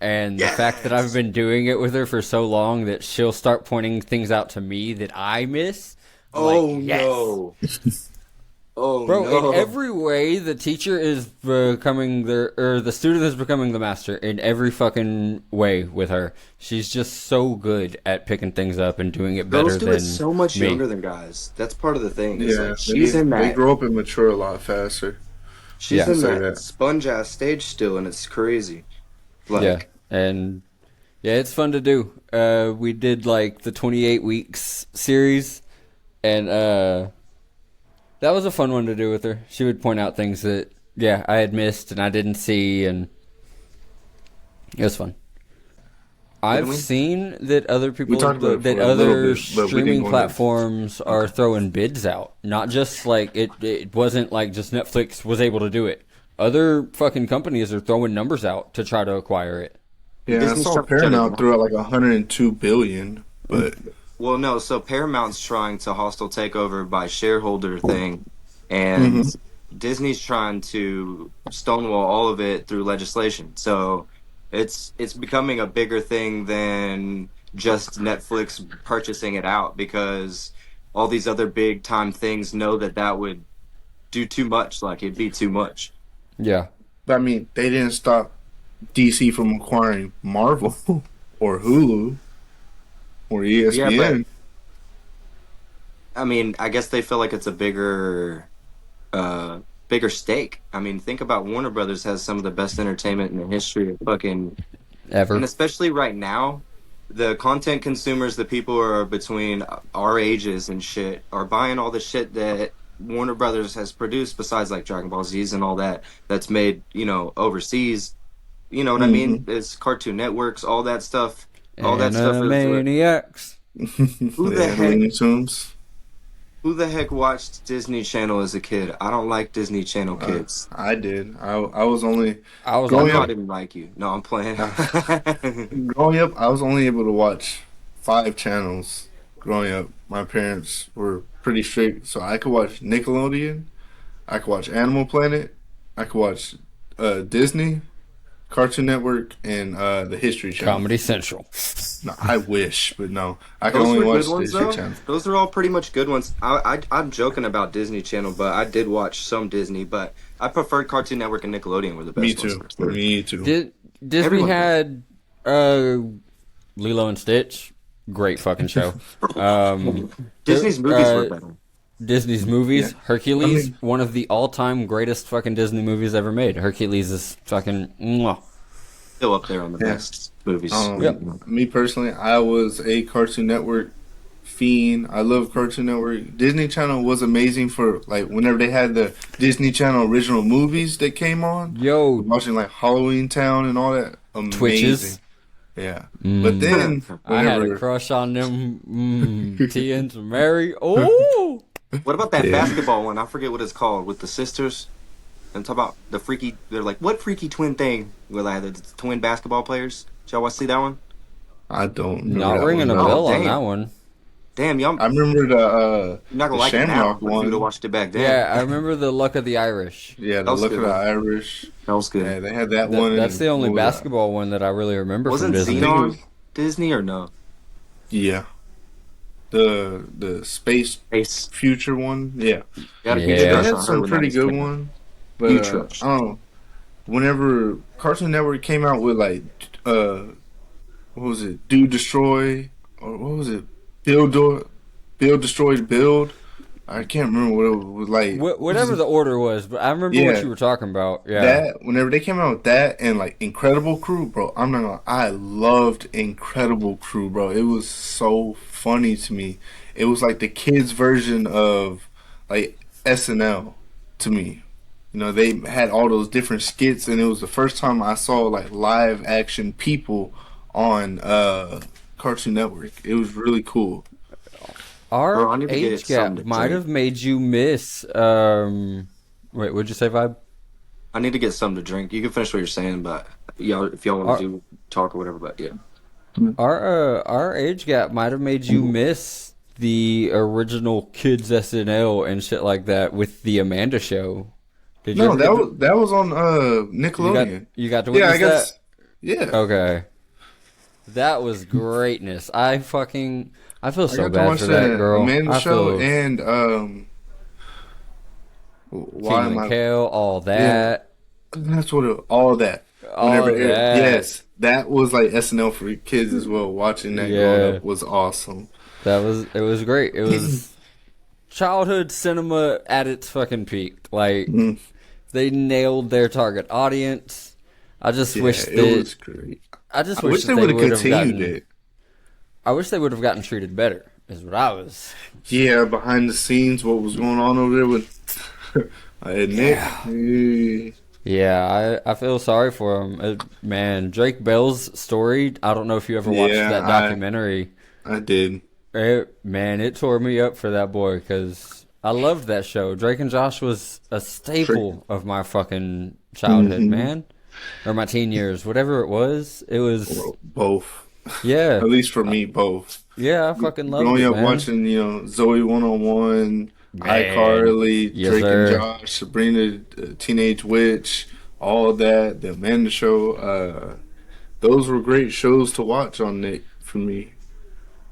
Speaker 5: And the fact that I've
Speaker 6: Yes.
Speaker 5: been doing it with her for so long that she'll start pointing things out to me that I miss, I'm like,
Speaker 6: Oh
Speaker 5: yes.
Speaker 6: no. Oh
Speaker 5: Bro,
Speaker 6: no.
Speaker 5: in every way, the teacher is becoming the student is becoming the master in every fucking way with her. She's just so good at picking things up and doing it better
Speaker 6: Girls do
Speaker 5: than
Speaker 6: it so much
Speaker 5: me.
Speaker 6: younger than guys. That's part of the thing. Is
Speaker 1: Yeah.
Speaker 6: like she's in
Speaker 1: They
Speaker 6: that
Speaker 1: grow up and mature a lot faster.
Speaker 6: she's
Speaker 5: Yeah.
Speaker 6: in
Speaker 1: Say
Speaker 6: that
Speaker 1: that.
Speaker 6: sponge ass stage still and it's crazy.
Speaker 5: Yeah,
Speaker 6: Like
Speaker 5: and yeah, it's fun to do. We did like the 28 weeks series, and that was a fun one to do with her. She would point out things that I had missed and I didn't see, and it was fun. I've
Speaker 6: we?
Speaker 5: seen that other people,
Speaker 1: talked about it
Speaker 5: that
Speaker 1: for a little
Speaker 5: other
Speaker 1: bit, but we didn't
Speaker 5: streaming
Speaker 1: go into-
Speaker 5: platforms are throwing bids out. Not just like it wasn't like just Netflix was able to do it. Other fucking companies are throwing numbers out to try to acquire it.
Speaker 1: Yeah, I
Speaker 6: Disney's
Speaker 1: saw
Speaker 6: trying to shut it
Speaker 1: Paramount
Speaker 6: down.
Speaker 1: threw out like 102 billion, but
Speaker 6: well no, so Paramount's trying to hostile takeover by shareholder thing and Disney's trying to stonewall all of it through legislation. So it's becoming a bigger thing than just Netflix purchasing it out because all these other big time things know that that would do too much, like it'd be too much.
Speaker 5: Yeah.
Speaker 1: I mean, they didn't stop DC from acquiring Marvel or Hulu or
Speaker 6: Yeah, but
Speaker 1: ESPN.
Speaker 6: I mean, I guess they feel like it's a bigger stake. I mean, think about Warner Brothers has some of the best entertainment in the history of fucking,
Speaker 5: Ever.
Speaker 6: and especially right now, the content consumers, the people who are between our ages and shit, are buying all the shit that Warner Brothers has produced, besides like Dragon Ball Z's and all that that's made, overseas. You know what I mean? It's Cartoon Networks, all that stuff. All that stuff is
Speaker 5: Animaniacs.
Speaker 6: Who the heck?
Speaker 1: Looney Tunes.
Speaker 6: Who the heck watched Disney Channel as a kid? I don't like Disney Channel kids.
Speaker 1: I did. I was only
Speaker 5: I was
Speaker 1: Growing
Speaker 6: I
Speaker 1: up-
Speaker 6: didn't like you. No, I'm playing.
Speaker 1: growing up. I was only able to watch 5 channels. Growing up, my parents were pretty strict, so I could watch Nickelodeon, I could watch Animal Planet, I could watch Disney, Cartoon Network, and the History Channel.
Speaker 5: Comedy Central.
Speaker 1: No, I wish, but no, I can
Speaker 6: Those
Speaker 1: only
Speaker 6: were
Speaker 1: watch
Speaker 6: good
Speaker 1: the
Speaker 6: ones,
Speaker 1: History
Speaker 6: though.
Speaker 1: Channel.
Speaker 6: Those are all pretty much good ones. I'm joking about Disney Channel, but I did watch some Disney, but I preferred Cartoon Network and Nickelodeon were the best
Speaker 1: Me
Speaker 6: ones.
Speaker 1: too.
Speaker 6: for sure.
Speaker 1: Me too.
Speaker 5: Disney
Speaker 6: Everyone-
Speaker 5: had Lilo and Stitch. Great fucking show.
Speaker 6: Disney's movies were better.
Speaker 5: Disney's movies.
Speaker 1: Yeah.
Speaker 5: Hercules,
Speaker 1: I mean-
Speaker 5: one of the all-time greatest fucking Disney movies ever made. Hercules is fucking mwah.
Speaker 6: Still up there on the
Speaker 1: Yeah.
Speaker 6: best movies.
Speaker 5: Yep.
Speaker 1: Me personally, I was a Cartoon Network fiend. I love Cartoon Network. Disney Channel was amazing for like whenever they had the Disney Channel original movies that came on.
Speaker 5: Yo,
Speaker 1: Watching like Halloween Town and all that. amazing.
Speaker 5: Twitches.
Speaker 1: Yeah, but then
Speaker 5: I had a
Speaker 1: whenever
Speaker 5: crush on them. Tia and Mary. Oh,
Speaker 6: What about that
Speaker 1: yeah,
Speaker 6: basketball one? I forget what it's called with the sisters. And talk about the freaky. They're like, what freaky twin thing? Where like the twin basketball players. Did y'all see that one?
Speaker 1: I don't remember
Speaker 5: not
Speaker 1: that
Speaker 5: ringing
Speaker 1: one.
Speaker 5: a
Speaker 1: No,
Speaker 6: Oh
Speaker 5: bell on that
Speaker 6: damn,
Speaker 5: one.
Speaker 6: damn, y'all.
Speaker 1: I remember
Speaker 6: You're not
Speaker 1: the
Speaker 6: gonna like it now,
Speaker 1: Shamrock
Speaker 6: but if you would have
Speaker 1: one.
Speaker 6: watched it back then,
Speaker 5: Yeah, I remember the Luck of the Irish.
Speaker 1: Yeah,
Speaker 6: that
Speaker 1: the
Speaker 6: was a
Speaker 1: Look of
Speaker 6: good
Speaker 1: the
Speaker 6: one.
Speaker 1: Irish.
Speaker 6: That was good.
Speaker 1: Yeah, they had that one.
Speaker 5: That's
Speaker 1: And
Speaker 5: the only
Speaker 1: what was that?
Speaker 5: basketball one that I really remember from
Speaker 6: Wasn't
Speaker 1: I
Speaker 5: Disney.
Speaker 1: think it
Speaker 6: Xenon
Speaker 1: was
Speaker 6: Disney or no?
Speaker 1: yeah, the space
Speaker 6: Ace.
Speaker 1: future one. Yeah,
Speaker 6: You had a huge
Speaker 5: Yeah.
Speaker 1: they
Speaker 6: crush
Speaker 1: had
Speaker 6: on her
Speaker 1: some
Speaker 6: when that
Speaker 1: pretty
Speaker 6: was
Speaker 1: good
Speaker 6: came out.
Speaker 1: ones. But
Speaker 6: Huge crush.
Speaker 1: I don't know. Whenever Cartoon Network came out with like what was it? Do Destroy or what was it? Build Destroy Build. I can't remember what it was like.
Speaker 5: Whatever the order was, but I remember what
Speaker 1: Yeah,
Speaker 5: you were talking about. Yeah.
Speaker 1: that whenever they came out with that and like Incredible Crew, bro, I'm not gonna. I loved Incredible Crew, bro. It was so funny to me. It was like the kids' version of like SNL to me. You know, they had all those different skits, and it was the first time I saw like live action people on Cartoon Network. It was really cool.
Speaker 6: Bro,
Speaker 5: Our
Speaker 6: I need to get
Speaker 5: age
Speaker 6: something
Speaker 5: gap
Speaker 6: to
Speaker 5: might
Speaker 6: drink.
Speaker 5: have made you miss. Wait, what'd you say, Vibe?
Speaker 6: I need to get something to drink. You can finish what you're saying, but y'all, if y'all want
Speaker 5: Our,
Speaker 6: to do talk or whatever, but yeah.
Speaker 5: our age gap might have made you miss the original Kids SNL and shit like that with the Amanda Show. Did you
Speaker 1: No,
Speaker 5: ever get to,
Speaker 1: that was on
Speaker 5: you got
Speaker 1: Nickelodeon.
Speaker 5: you got to
Speaker 1: Yeah, I
Speaker 5: witness that?
Speaker 1: guess. Yeah.
Speaker 5: Okay, that was greatness. I feel
Speaker 1: I
Speaker 5: so
Speaker 1: got to
Speaker 5: bad
Speaker 1: watch
Speaker 5: for that
Speaker 1: the
Speaker 5: girl.
Speaker 1: Amanda
Speaker 5: I
Speaker 1: show
Speaker 5: feel
Speaker 1: and why
Speaker 5: Keegan
Speaker 1: am
Speaker 5: and
Speaker 1: I?
Speaker 5: Kel, all
Speaker 1: Yeah,
Speaker 5: that,
Speaker 1: that's what all that. Whenever
Speaker 5: all that.
Speaker 1: yes, that was like SNL for kids as well. Watching that growing
Speaker 5: Yeah,
Speaker 1: up was awesome.
Speaker 5: it was great. It was childhood cinema at its fucking peak. Like
Speaker 1: Mm,
Speaker 5: they nailed their target audience. I just
Speaker 1: yeah,
Speaker 5: wish
Speaker 1: it
Speaker 5: that
Speaker 1: was great.
Speaker 5: I just
Speaker 1: I
Speaker 5: wish
Speaker 1: wish
Speaker 5: that
Speaker 1: they
Speaker 5: they
Speaker 1: would have
Speaker 5: would have
Speaker 1: continued
Speaker 5: gotten.
Speaker 1: it.
Speaker 5: I wish they would have gotten treated better. Is what I was.
Speaker 1: Yeah, behind the scenes, what was going on over there with Nick?
Speaker 5: Yeah.
Speaker 1: Eh,
Speaker 5: Yeah, I feel sorry for him. Man, Drake Bell's story. I don't know if you ever watched
Speaker 1: Yeah,
Speaker 5: that documentary.
Speaker 1: I did.
Speaker 5: It tore me up for that boy because I loved that show. Drake and Josh was a staple of my fucking childhood,
Speaker 1: Hmm.
Speaker 5: man, or my teen years, whatever it was. It was,
Speaker 1: Well, both.
Speaker 5: yeah,
Speaker 1: At least for me, both.
Speaker 5: yeah. I fucking loved
Speaker 1: Growing
Speaker 5: it,
Speaker 1: up
Speaker 5: man.
Speaker 1: watching, Zoe 101,
Speaker 5: Man,
Speaker 1: iCarly,
Speaker 5: yes,
Speaker 1: Drake and
Speaker 5: sir.
Speaker 1: Josh, Sabrina, Teenage Witch, all of that, the Amanda Show. Those were great shows to watch on Nick for me.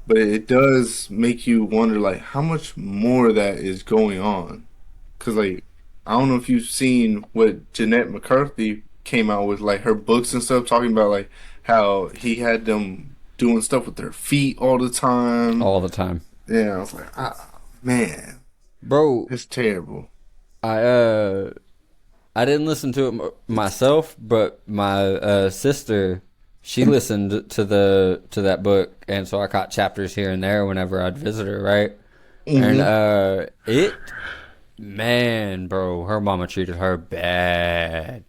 Speaker 1: But it does make you wonder, like, how much more of that is going on. Because, like, I don't know if you've seen what Jeanette McCarthy came out with, like, her books and stuff, talking about, like, how he had them doing stuff with their feet all the time.
Speaker 5: All the time,
Speaker 1: Yeah, I was like, man,
Speaker 5: bro.
Speaker 1: it's terrible.
Speaker 5: I I didn't listen to it myself, but my sister, she listened to that book, and so I caught chapters here and there whenever I'd visit her, right? And man, bro, her mama treated her bad.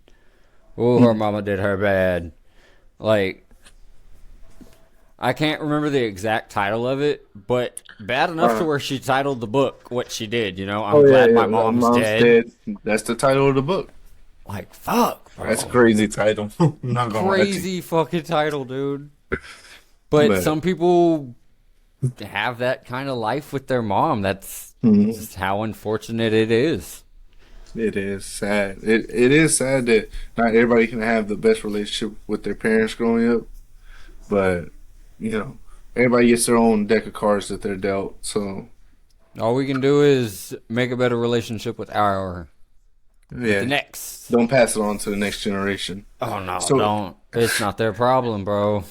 Speaker 5: Oh, her mama did her bad. Like, I can't remember the exact title of it, but bad enough to where she titled the book what she did. I'm glad my mom's dead.
Speaker 1: That's the title of the book.
Speaker 5: Like, fuck, bro.
Speaker 1: That's a crazy title. I'm not gonna lie to you.
Speaker 5: Crazy fucking title, dude. But
Speaker 1: But-
Speaker 5: some people have that kind of life with their mom. That's just how unfortunate it is.
Speaker 1: It is sad. It is sad that not everybody can have the best relationship with their parents growing up, but everybody gets their own deck of cards that they're dealt. So
Speaker 5: All we can do is make a better relationship with
Speaker 1: yeah,
Speaker 5: the next.
Speaker 1: don't pass it on to the next generation.
Speaker 5: Oh no,
Speaker 1: So-
Speaker 5: don't. It's not their problem, bro.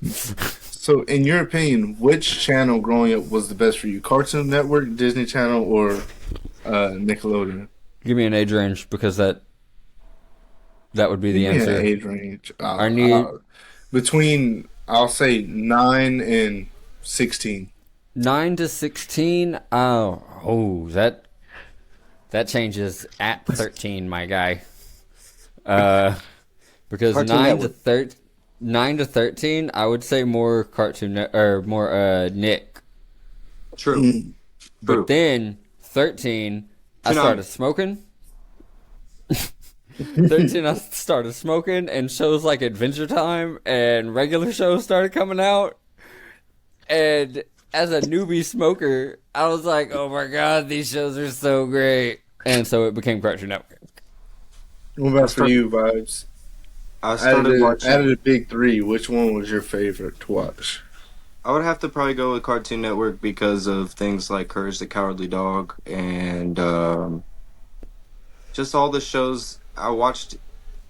Speaker 1: So, in your opinion, which channel growing up was the best for you? Cartoon Network, Disney Channel, or Nickelodeon?
Speaker 5: Give me an age range because that would be the
Speaker 1: Give me an
Speaker 5: answer.
Speaker 1: age range.
Speaker 5: I need
Speaker 1: Between, I'll say 9 and 16.
Speaker 5: 9 to 16. That changes at 13, my guy. Because
Speaker 6: Cartoon
Speaker 5: 9 to
Speaker 6: Network.
Speaker 5: 13. 9 to 13, I would say more or more Nick.
Speaker 6: True.
Speaker 5: But
Speaker 6: True.
Speaker 5: then 13, I
Speaker 6: Tsunami.
Speaker 5: started smoking. 13, I started smoking, and shows like Adventure Time and regular shows started coming out. And as a newbie smoker, I was like, oh my god, these shows are so great. And so it became Cartoon Network.
Speaker 1: What about for you, Vibes?
Speaker 6: I started
Speaker 1: Out of
Speaker 6: watching.
Speaker 1: the big three, which one was your favorite to watch?
Speaker 6: I would have to probably go with Cartoon Network because of things like Courage the Cowardly Dog and just all the shows I watched.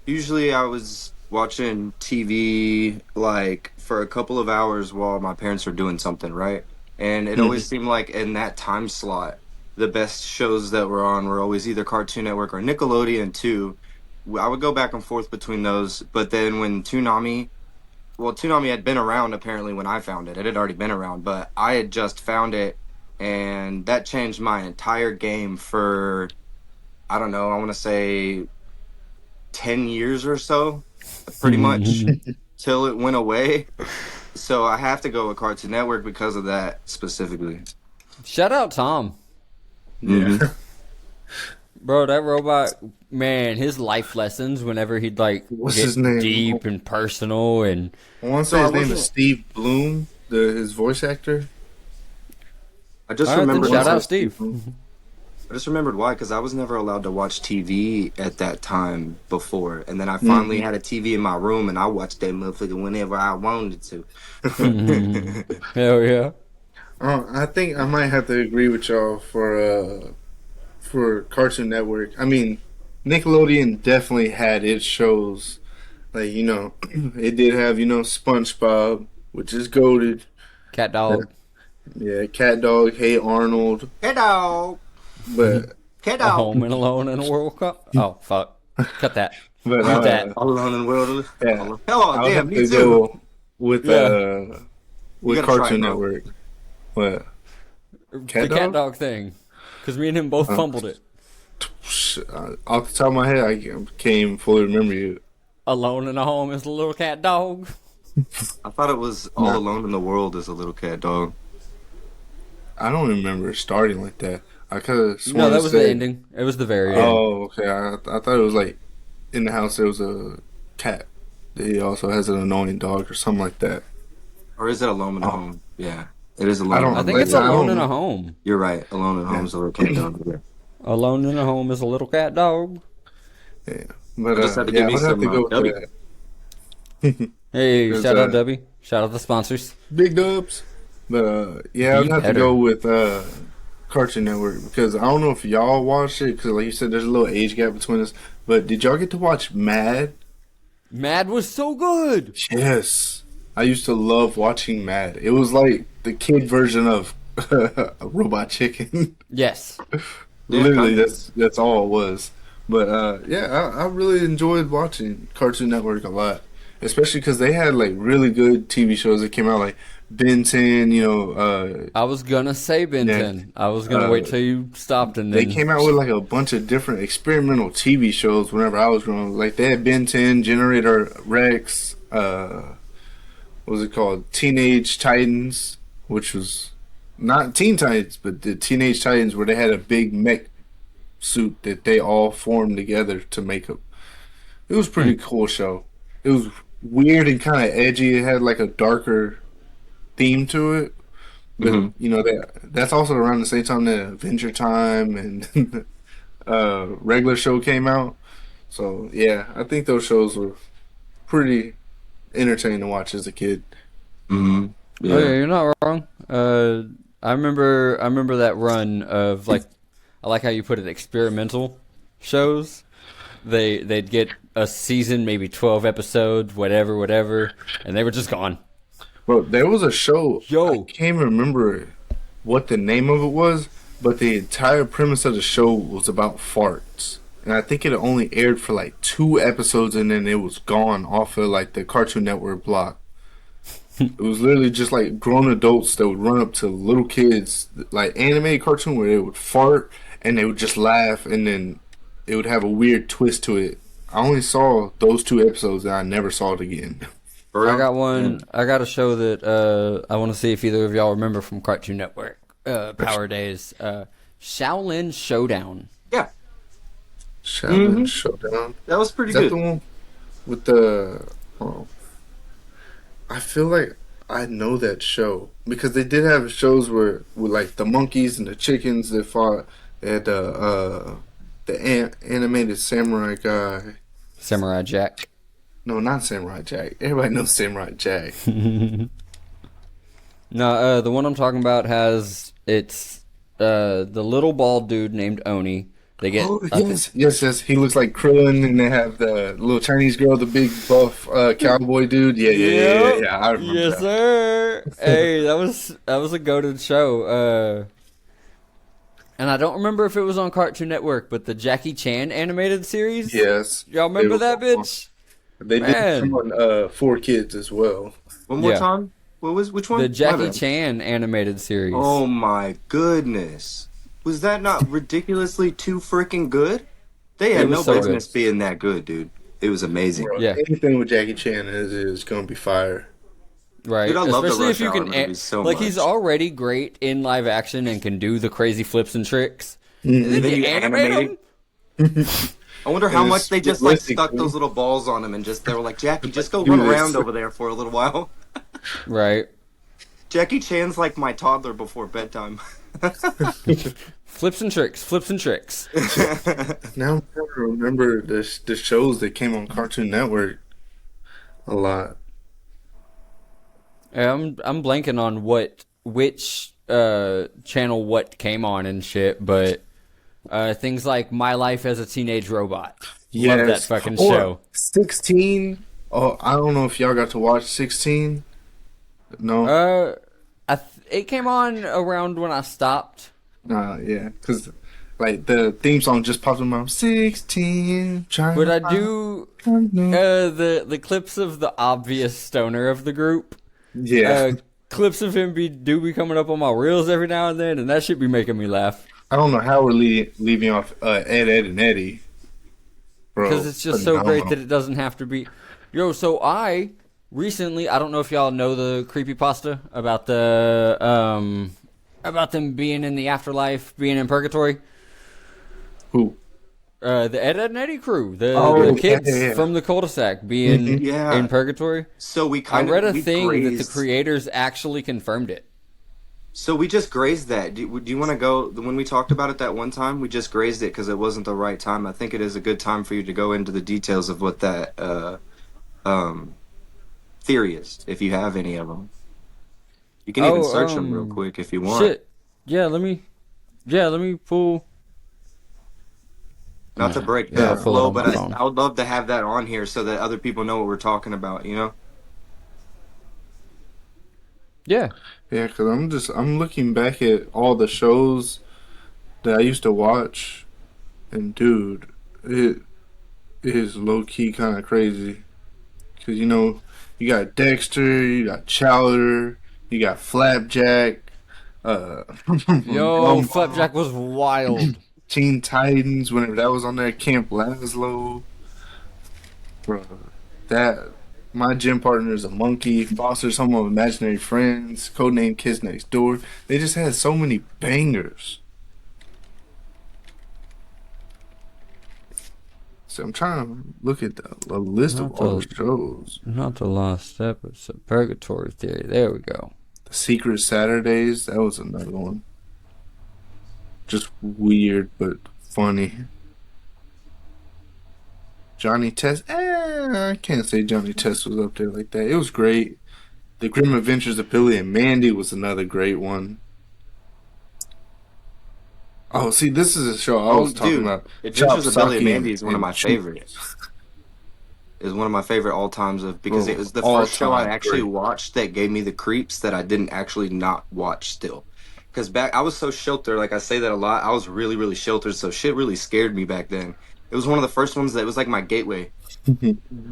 Speaker 6: Usually I was watching TV like for a couple of hours while my parents were doing something, right? And it always seemed like in that time slot, the best shows that were on were always either Cartoon Network or Nickelodeon too. I would go back and forth between those, but then when Toonami had been around apparently when I found it. It had already been around, but I had just found it, and that changed my entire game for, I don't know, I want to say 10 years or so, pretty much, till it went away. So I have to go with Cartoon Network because of that specifically.
Speaker 5: Shout out Tom.
Speaker 6: Mhm.
Speaker 5: Bro, that robot, man, his life lessons whenever he'd like
Speaker 1: What's
Speaker 5: get
Speaker 1: his name?
Speaker 5: deep and personal and
Speaker 1: I want to
Speaker 6: So
Speaker 1: say
Speaker 6: I
Speaker 1: his name is
Speaker 6: wasn't.
Speaker 1: Steve Bloom, his voice actor.
Speaker 6: I just
Speaker 5: all right, then
Speaker 6: remembered.
Speaker 5: shout out
Speaker 1: Steve
Speaker 5: Steve.
Speaker 1: Bloom.
Speaker 6: I just remembered why, because I was never allowed to watch TV at that time before, and then I finally had a TV in my room, and I watched that motherfucker whenever I wanted to.
Speaker 5: Hell yeah.
Speaker 1: I think I might have to agree with y'all for Cartoon Network. I mean, Nickelodeon definitely had its shows. Like, it did have, SpongeBob, which is goated.
Speaker 5: Cat dog.
Speaker 1: Yeah, Cat Dog, Hey Arnold.
Speaker 6: Hey dog,
Speaker 1: But
Speaker 6: hey
Speaker 5: A home
Speaker 6: dog.
Speaker 5: and alone in a World Cup. Oh fuck. Cut that.
Speaker 1: but
Speaker 5: Mute that.
Speaker 6: All alone in the world.
Speaker 1: yeah,
Speaker 6: Oh
Speaker 1: I would
Speaker 6: damn,
Speaker 1: have
Speaker 6: me
Speaker 1: to
Speaker 6: too.
Speaker 1: go with
Speaker 5: Yeah.
Speaker 1: with
Speaker 6: gotta try it,
Speaker 1: Cartoon
Speaker 6: bro.
Speaker 1: Network. What?
Speaker 5: The
Speaker 1: Cat
Speaker 5: cat
Speaker 1: dog?
Speaker 5: dog thing. Because me and him both fumbled it.
Speaker 1: Off the top of my head, I can't even fully remember you.
Speaker 5: Alone in a home is a little cat dog.
Speaker 6: I thought it was All
Speaker 1: Nah.
Speaker 6: Alone in the World as a little cat dog.
Speaker 1: I don't remember it starting like that. I could have sworn
Speaker 5: No,
Speaker 1: it
Speaker 5: that was the
Speaker 1: said-
Speaker 5: ending. It was the very end.
Speaker 1: Oh, okay. I thought it was like in the house there was a cat. He also has an annoying dog or something like that.
Speaker 6: Or is it Alone in the
Speaker 1: Oh.
Speaker 6: Home? Yeah, it is Alone.
Speaker 1: I
Speaker 6: in
Speaker 1: don't-
Speaker 6: the
Speaker 5: I
Speaker 6: Home.
Speaker 5: think it's
Speaker 1: I don't
Speaker 5: alone in
Speaker 1: know.
Speaker 5: a home.
Speaker 6: You're right. Alone in the Home is a little cat dog. Yeah.
Speaker 5: Alone in a home is a little cat dog.
Speaker 1: But
Speaker 6: I just had to
Speaker 1: yeah,
Speaker 6: give
Speaker 1: I
Speaker 6: me
Speaker 1: would have
Speaker 6: some,
Speaker 1: to go with
Speaker 6: W.
Speaker 1: that.
Speaker 5: Hey,
Speaker 1: There's,
Speaker 5: shout out
Speaker 1: uh,
Speaker 5: Debbie. Shout out the sponsors.
Speaker 1: Big dubs. But yeah, I'd
Speaker 5: Deep
Speaker 1: have to
Speaker 5: header.
Speaker 1: go with Cartoon Network because I don't know if y'all watched it because, like you said, there's a little age gap between us. But did y'all get to watch Mad?
Speaker 5: Mad was so good.
Speaker 1: Yes, I used to love watching Mad. It was like the kid version of Robot Chicken.
Speaker 5: Yes.
Speaker 6: Yeah,
Speaker 1: Literally,
Speaker 6: kinda.
Speaker 1: that's all it was. But yeah, I really enjoyed watching Cartoon Network a lot, especially because they had like really good TV shows that came out, like Ben 10.
Speaker 5: I was gonna say Ben
Speaker 1: Yeah.
Speaker 5: 10. I was gonna wait till you stopped and
Speaker 1: They
Speaker 5: then
Speaker 1: came out with like a bunch of different experimental TV shows whenever I was growing up. Like they had Ben 10, Generator Rex, what was it called? Teenage Titans, which was not Teen Titans, but the Teenage Titans where they had a big mech suit that they all formed together to make up. It was a pretty cool show. It was weird and kind of edgy. It had like a darker theme to it. But that's also around the same time that Adventure Time and regular show came out. So yeah, I think those shows were pretty entertaining to watch as a kid.
Speaker 6: Mm-hmm. Yeah.
Speaker 5: Oh yeah, you're not wrong. I remember that run of like, I like how you put it, experimental shows. They'd get a season, maybe 12 episodes, whatever, and they were just gone.
Speaker 1: Bro, there was a show.
Speaker 5: Yo.
Speaker 1: I can't remember what the name of it was, but the entire premise of the show was about farts. And I think it only aired for like 2 episodes and then it was gone off of like the Cartoon Network block. It was literally just like grown adults that would run up to little kids, like animated cartoon where they would fart and they would just laugh and then it would have a weird twist to it. I only saw those 2 episodes and I never saw it again.
Speaker 6: For
Speaker 5: I
Speaker 6: real?
Speaker 5: got one. I got a show that I want to see if either of y'all remember from Cartoon Network. Power Days. Shaolin Showdown.
Speaker 6: Yeah.
Speaker 1: Shaolin Showdown.
Speaker 6: That was pretty
Speaker 1: Is that
Speaker 6: good.
Speaker 1: the one with the? Oh, I feel like I know that show because they did have shows where with like the monkeys and the chickens that fought. They had the animated samurai guy.
Speaker 5: Samurai Jack.
Speaker 1: No, not Samurai Jack. Everybody knows Samurai Jack.
Speaker 5: No, the one I'm talking about has it's the little bald dude named Oni. They get
Speaker 1: Oh yes. He looks like Krillin, and they have the little Chinese girl, the big buff cowboy dude. Yeah. I remember
Speaker 5: Yes,
Speaker 1: that.
Speaker 5: sir. Hey, that was a goated show. And I don't remember if it was on Cartoon Network, but the Jackie Chan animated series.
Speaker 1: Yes,
Speaker 5: Y'all
Speaker 1: they
Speaker 5: remember
Speaker 1: were
Speaker 5: that
Speaker 1: fun.
Speaker 5: bitch?
Speaker 1: They did
Speaker 5: Man.
Speaker 1: come on 4Kids as well.
Speaker 6: One more
Speaker 5: Yeah.
Speaker 6: time. Which one?
Speaker 5: The
Speaker 6: My
Speaker 5: Jackie
Speaker 6: bad.
Speaker 5: Chan animated series.
Speaker 6: Oh my goodness. Was that not ridiculously too freaking good? They
Speaker 5: It
Speaker 6: had
Speaker 5: was
Speaker 6: no
Speaker 5: so good.
Speaker 6: business being that good, dude. It was amazing.
Speaker 1: Bro,
Speaker 5: Yeah.
Speaker 1: anything with Jackie Chan is gonna be fire.
Speaker 5: Right.
Speaker 6: Dude, I love the
Speaker 5: Especially if
Speaker 6: Rush
Speaker 5: you
Speaker 6: Hour
Speaker 5: can
Speaker 6: movies so
Speaker 5: like
Speaker 6: much.
Speaker 5: he's already great in live action and can do the crazy flips and tricks.
Speaker 1: Mhm.
Speaker 5: And then
Speaker 6: then
Speaker 5: you
Speaker 6: you
Speaker 5: animate
Speaker 6: animate
Speaker 5: him?
Speaker 6: I wonder how
Speaker 1: And
Speaker 6: much
Speaker 1: it's
Speaker 6: they just like
Speaker 1: realistic,
Speaker 6: stuck
Speaker 1: man.
Speaker 6: those little balls on him and just they were like, Jackie, just go
Speaker 1: Do
Speaker 6: run
Speaker 1: this.
Speaker 6: around over there for a little while.
Speaker 5: Right.
Speaker 6: Jackie Chan's like my toddler before bedtime.
Speaker 5: Flips and tricks, flips and tricks.
Speaker 1: Now I'm trying to remember the shows that came on Cartoon Network a lot.
Speaker 5: Yeah, I'm blanking on which channel what came on and shit, but things like My Life as a Teenage Robot. Love that
Speaker 1: Yes.
Speaker 5: fucking
Speaker 1: Or
Speaker 5: show.
Speaker 1: 16. Oh, I don't know if y'all got to watch 16. No.
Speaker 5: It came on around when I stopped.
Speaker 1: Yeah, because like the theme song just popped in my mouth. 16. Trying
Speaker 5: But
Speaker 1: to
Speaker 5: I do
Speaker 1: find-
Speaker 5: the clips of the obvious stoner of the group.
Speaker 1: Yeah.
Speaker 5: Clips of him do be coming up on my reels every now and then, and that should be making me laugh
Speaker 1: I don't know how we're leaving off Ed, and Eddie. Bro,
Speaker 5: because it's just so great
Speaker 1: phenomenal.
Speaker 5: that it doesn't have to be. Yo, so I recently, I don't know if y'all know the creepypasta about about them being in the afterlife, being in purgatory.
Speaker 1: Who?
Speaker 5: The Ed, and Eddie crew,
Speaker 1: Oh,
Speaker 5: the kids
Speaker 1: yeah.
Speaker 5: from the cul-de-sac being
Speaker 6: Yeah.
Speaker 5: in purgatory.
Speaker 6: So we
Speaker 5: I
Speaker 6: kind
Speaker 5: read a
Speaker 6: of we
Speaker 5: thing that the
Speaker 6: grazed.
Speaker 5: creators actually confirmed it.
Speaker 6: So we just grazed that. Do you want to go when we talked about it that one time? We just grazed it because it wasn't the right time. I think it is a good time for you to go into the details of what that theory is, if you have any of them. You can even search them real quick if you want.
Speaker 5: Shit. Yeah, let me pull.
Speaker 6: Not to break
Speaker 5: Yeah,
Speaker 6: the
Speaker 5: I'll pull it
Speaker 6: flow,
Speaker 5: on my
Speaker 6: but
Speaker 5: phone.
Speaker 6: I would love to have that on here so that other people know what we're talking about. You know?
Speaker 5: Yeah.
Speaker 1: Yeah, because I'm looking back at all the shows that I used to watch, and dude, it is low key kind of crazy. Because you got Dexter, you got Chowder, you got Flapjack,
Speaker 5: Yo, Flapjack was wild.
Speaker 1: Teen Titans, whenever that was on there, Camp Lazlo. Bro, that my gym partner is a monkey. Foster's Home of Imaginary Friends, Codename Kids Next Door. They just had so many bangers. So I'm trying to look at the list of
Speaker 5: Not
Speaker 1: all
Speaker 5: the-
Speaker 1: the shows.
Speaker 5: Not the Lost Step, it's a Purgatory Theory. There we go.
Speaker 1: The Secret Saturdays, that was another one. Just weird but funny. Johnny Test, I can't say Johnny Test was up there like that. It was great. The Grim Adventures of Billy and Mandy was another great one. Oh, see, this is a show I was talking about.
Speaker 6: Adventures of Billy and
Speaker 1: Chop,
Speaker 6: Mandy is one of my
Speaker 1: Socky, and
Speaker 6: favorites. Is one of my favorite all times of because
Speaker 1: Oh,
Speaker 6: it was the
Speaker 1: all
Speaker 6: first show I
Speaker 1: time
Speaker 6: actually
Speaker 1: great.
Speaker 6: watched that gave me the creeps that I didn't actually not watch still. Because back I was so sheltered, like I say that a lot. I was really really sheltered, so shit really scared me back then. It was one of the first ones that was like my gateway.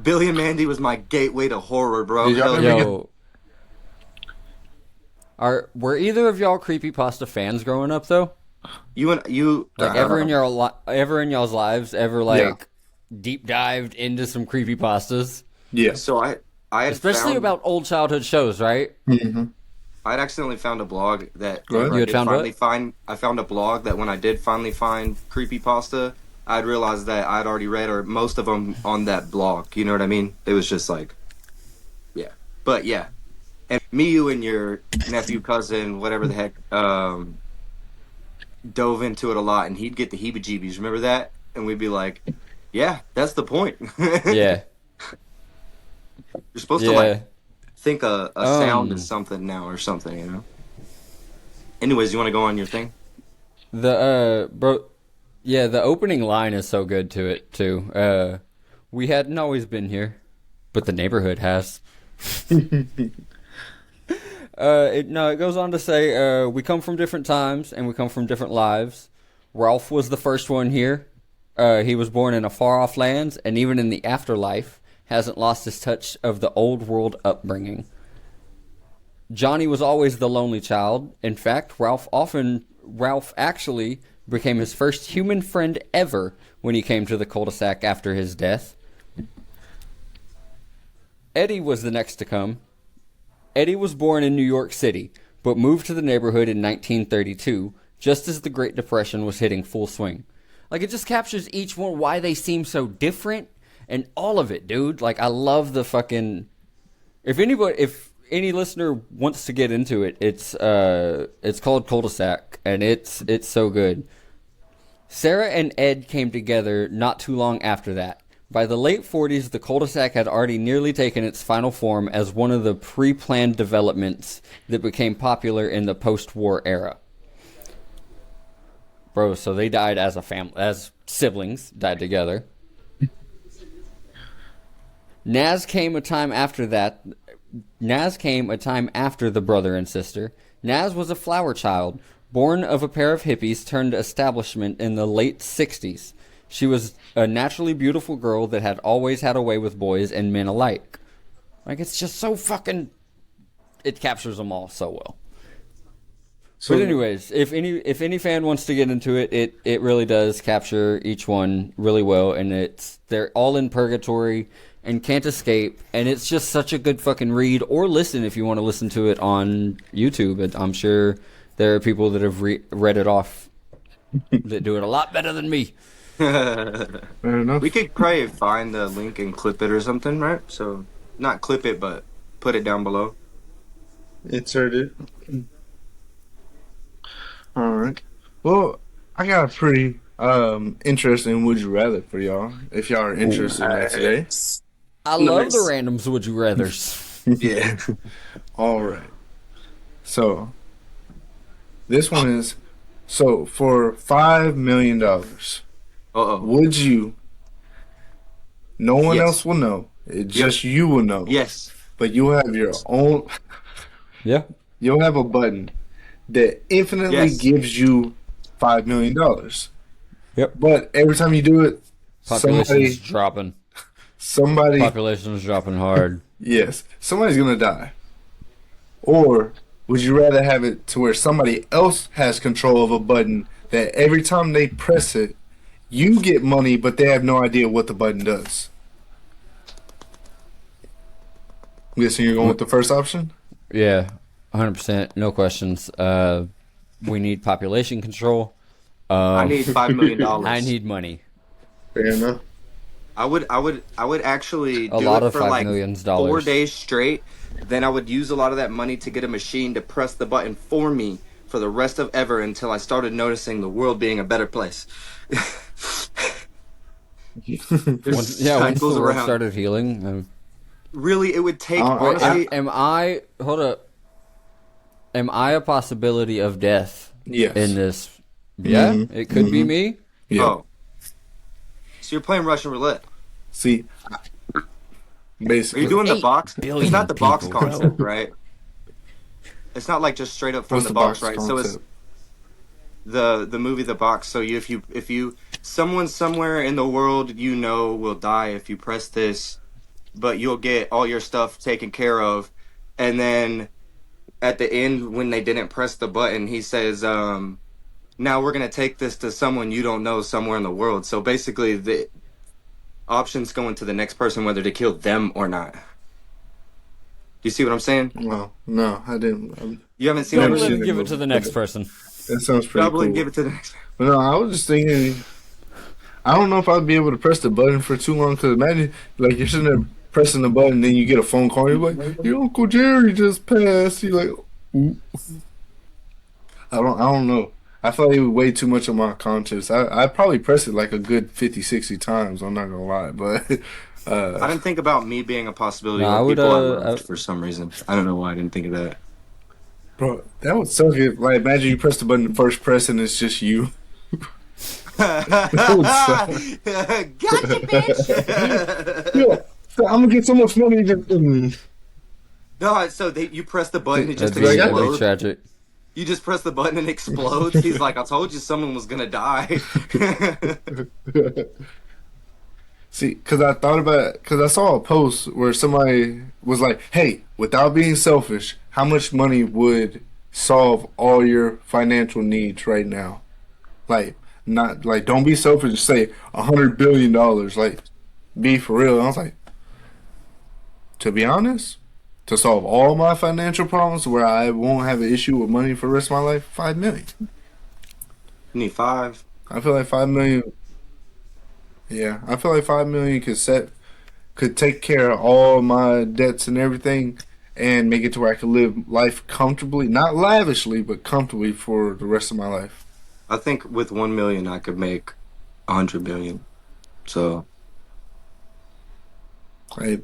Speaker 6: Billy and Mandy was my gateway to horror, bro.
Speaker 1: Did y'all
Speaker 6: Hell
Speaker 1: ever
Speaker 6: yeah.
Speaker 5: Yo. Were either of y'all creepypasta fans growing up though?
Speaker 6: You
Speaker 5: Like ever in y'all's lives ever like deep dived into some creepypastas?
Speaker 1: Yeah.
Speaker 6: So I I had
Speaker 5: Especially
Speaker 6: found
Speaker 5: about old childhood shows, right?
Speaker 1: Mm-hmm.
Speaker 6: I'd accidentally found a blog that
Speaker 1: Go ahead.
Speaker 6: whenever
Speaker 5: You
Speaker 6: I
Speaker 5: had
Speaker 6: did
Speaker 5: found
Speaker 6: finally
Speaker 5: what?
Speaker 6: find I found a blog that when I did finally find creepypasta, I'd realized that I'd already read or most of them on that blog. You know what I mean? It was just like, yeah. But yeah. And me, you, and your nephew, cousin, whatever the heck, dove into it a lot, and he'd get the heebie-jeebies. Remember that? And we'd be like, "Yeah, that's the point. You're
Speaker 5: Yeah.
Speaker 6: supposed to
Speaker 5: Yeah.
Speaker 6: like think a sound is something now or something, you know." Anyways, you want to go on your thing?
Speaker 5: Bro, yeah, the opening line is so good to it too. We hadn't always been here, but the neighborhood has. It goes on to say, we come from different times and we come from different lives. Ralph was the first one here. He was born in a far off lands, and even in the afterlife, hasn't lost his touch of the old world upbringing. Johnny was always the lonely child. In fact, Ralph actually became his first human friend ever when he came to the cul-de-sac after his death. Eddie was the next to come. Eddie was born in New York City, but moved to the neighborhood in 1932, just as the Great Depression was hitting full swing. Like, it just captures each one, why they seem so different, and all of it, dude. Like, I love the fucking... If any listener wants to get into it, it's called Cul-de-sac, and it's so good. Sarah and Ed came together not too long after that. By the late 40s, the cul-de-sac had already nearly taken its final form as one of the pre-planned developments that became popular in the post-war era. Bro, so they died as a family, as siblings, died together. Naz came a time after the brother and sister. Naz was a flower child, born of a pair of hippies turned establishment in the late 60s. She was a naturally beautiful girl that had always had a way with boys and men alike. Like, it's just so fucking... It captures them all so well.
Speaker 1: So,
Speaker 5: But anyways, if any fan wants to get into it, it really does capture each one really well, and they're all in purgatory and can't escape, and it's just such a good fucking read, or listen if you want to listen to it on YouTube. And I'm sure there are people that have read it off that do it a lot better than me.
Speaker 1: fair enough.
Speaker 6: We could probably find the link and clip it or something, right? So, not clip it, but put it down below.
Speaker 1: Insert it. All right. Well, I got a pretty interesting would you rather for y'all. If y'all are interested in that today.
Speaker 5: I love the randoms would you rathers.
Speaker 6: Yeah.
Speaker 1: All right. So this one is for $5 million.
Speaker 6: Uh-oh.
Speaker 1: Would you? No one
Speaker 6: Yes.
Speaker 1: else will know. Just you will know.
Speaker 6: Yes.
Speaker 1: But you'll have your own.
Speaker 5: Yeah.
Speaker 1: You'll have a button that infinitely
Speaker 6: Yes.
Speaker 1: gives you $5 million.
Speaker 5: Yep.
Speaker 1: But every time you do it,
Speaker 5: Population's dropping.
Speaker 1: somebody,
Speaker 5: Population's dropping hard.
Speaker 1: yes, somebody's gonna die. Or would you rather have it to where somebody else has control of a button that every time they press it, you get money, but they have no idea what the button does? I'm guessing you're going with the first option?
Speaker 5: Yeah, 100%, no questions. We need population control.
Speaker 6: I need $5 million.
Speaker 5: I need money.
Speaker 1: Fair enough.
Speaker 6: I would actually
Speaker 5: A
Speaker 6: do
Speaker 5: lot
Speaker 6: it
Speaker 5: of
Speaker 6: for
Speaker 5: $5
Speaker 6: like
Speaker 5: million.
Speaker 6: 4 days straight. Then I would use a lot of that money to get a machine to press the button for me for the rest of ever until I started noticing the world being a better place.
Speaker 5: Once the
Speaker 6: cycles
Speaker 5: world
Speaker 6: around.
Speaker 5: started healing.
Speaker 6: Really, it would take
Speaker 1: Wait,
Speaker 6: honestly.
Speaker 5: Hold up. Am I a possibility of death
Speaker 1: Yes.
Speaker 5: in this? Yeah,
Speaker 1: Mhm.
Speaker 5: it could be me.
Speaker 1: Yeah.
Speaker 6: Oh, so you're playing Russian roulette?
Speaker 1: See,
Speaker 6: Are
Speaker 1: basically.
Speaker 6: you doing the
Speaker 5: 8
Speaker 6: box?
Speaker 5: billion
Speaker 6: It's not the box
Speaker 5: people, bro.
Speaker 6: concept, right? It's not like just straight up from
Speaker 1: What's
Speaker 6: the
Speaker 1: the
Speaker 6: box,
Speaker 1: box
Speaker 6: right? So it's
Speaker 1: concept?
Speaker 6: the movie The Box. So if you someone somewhere in the world you know will die if you press this, but you'll get all your stuff taken care of, and then at the end when they didn't press the button, he says, "Now we're gonna take this to someone you don't know somewhere in the world." So basically, the options going to the next person whether to kill them or not. You see what I'm saying?
Speaker 1: No, I didn't.
Speaker 6: You haven't seen that
Speaker 1: Never
Speaker 5: Double it
Speaker 1: seen
Speaker 6: movie?
Speaker 5: and
Speaker 1: the
Speaker 5: give it to
Speaker 1: movie.
Speaker 5: the next person.
Speaker 1: That sounds pretty
Speaker 6: Double and
Speaker 1: cool.
Speaker 6: give it to the next.
Speaker 1: But no, I was just thinking. I don't know if I'd be able to press the button for too long. Cause imagine, like, you're sitting there pressing the button, then you get a phone call. You're like, "Your Uncle Jerry just passed." You're like, "Ooh." I don't know. I feel like it would weigh too much on my conscience. I'd probably press it like a good 50, 60 times. I'm not gonna lie, but
Speaker 6: I didn't think about me being a possibility
Speaker 5: No, I
Speaker 6: or
Speaker 5: would.
Speaker 6: people I loved for some reason. I don't know why I didn't think of that.
Speaker 1: bro, that would suck. If, like, imagine you press the button the first press and it's just you. That would suck.
Speaker 6: Gotcha, bitch.
Speaker 1: Yo, I'm gonna get so much money.
Speaker 6: No, so you press the button, it just
Speaker 5: That'd be
Speaker 6: explodes.
Speaker 5: tragic.
Speaker 6: You just press the button and it explodes. He's like, I told you someone was gonna die.
Speaker 1: See, because I thought about it, because I saw a post where somebody was like, "Hey, without being selfish, how much money would solve all your financial needs right now?" Like, not like, don't be selfish. Just say $100 billion. Like, be for real. And I was like, to be honest, to solve all my financial problems, where I won't have an issue with money for the rest of my life, 5 million.
Speaker 6: You need 5.
Speaker 1: I feel like 5 million. Yeah, I feel like 5 million could take care of all my debts and everything, and make it to where I could live life comfortably, not lavishly, but comfortably for the rest of my life.
Speaker 6: I think with 1 million I could make 100 billion. So
Speaker 1: Hey,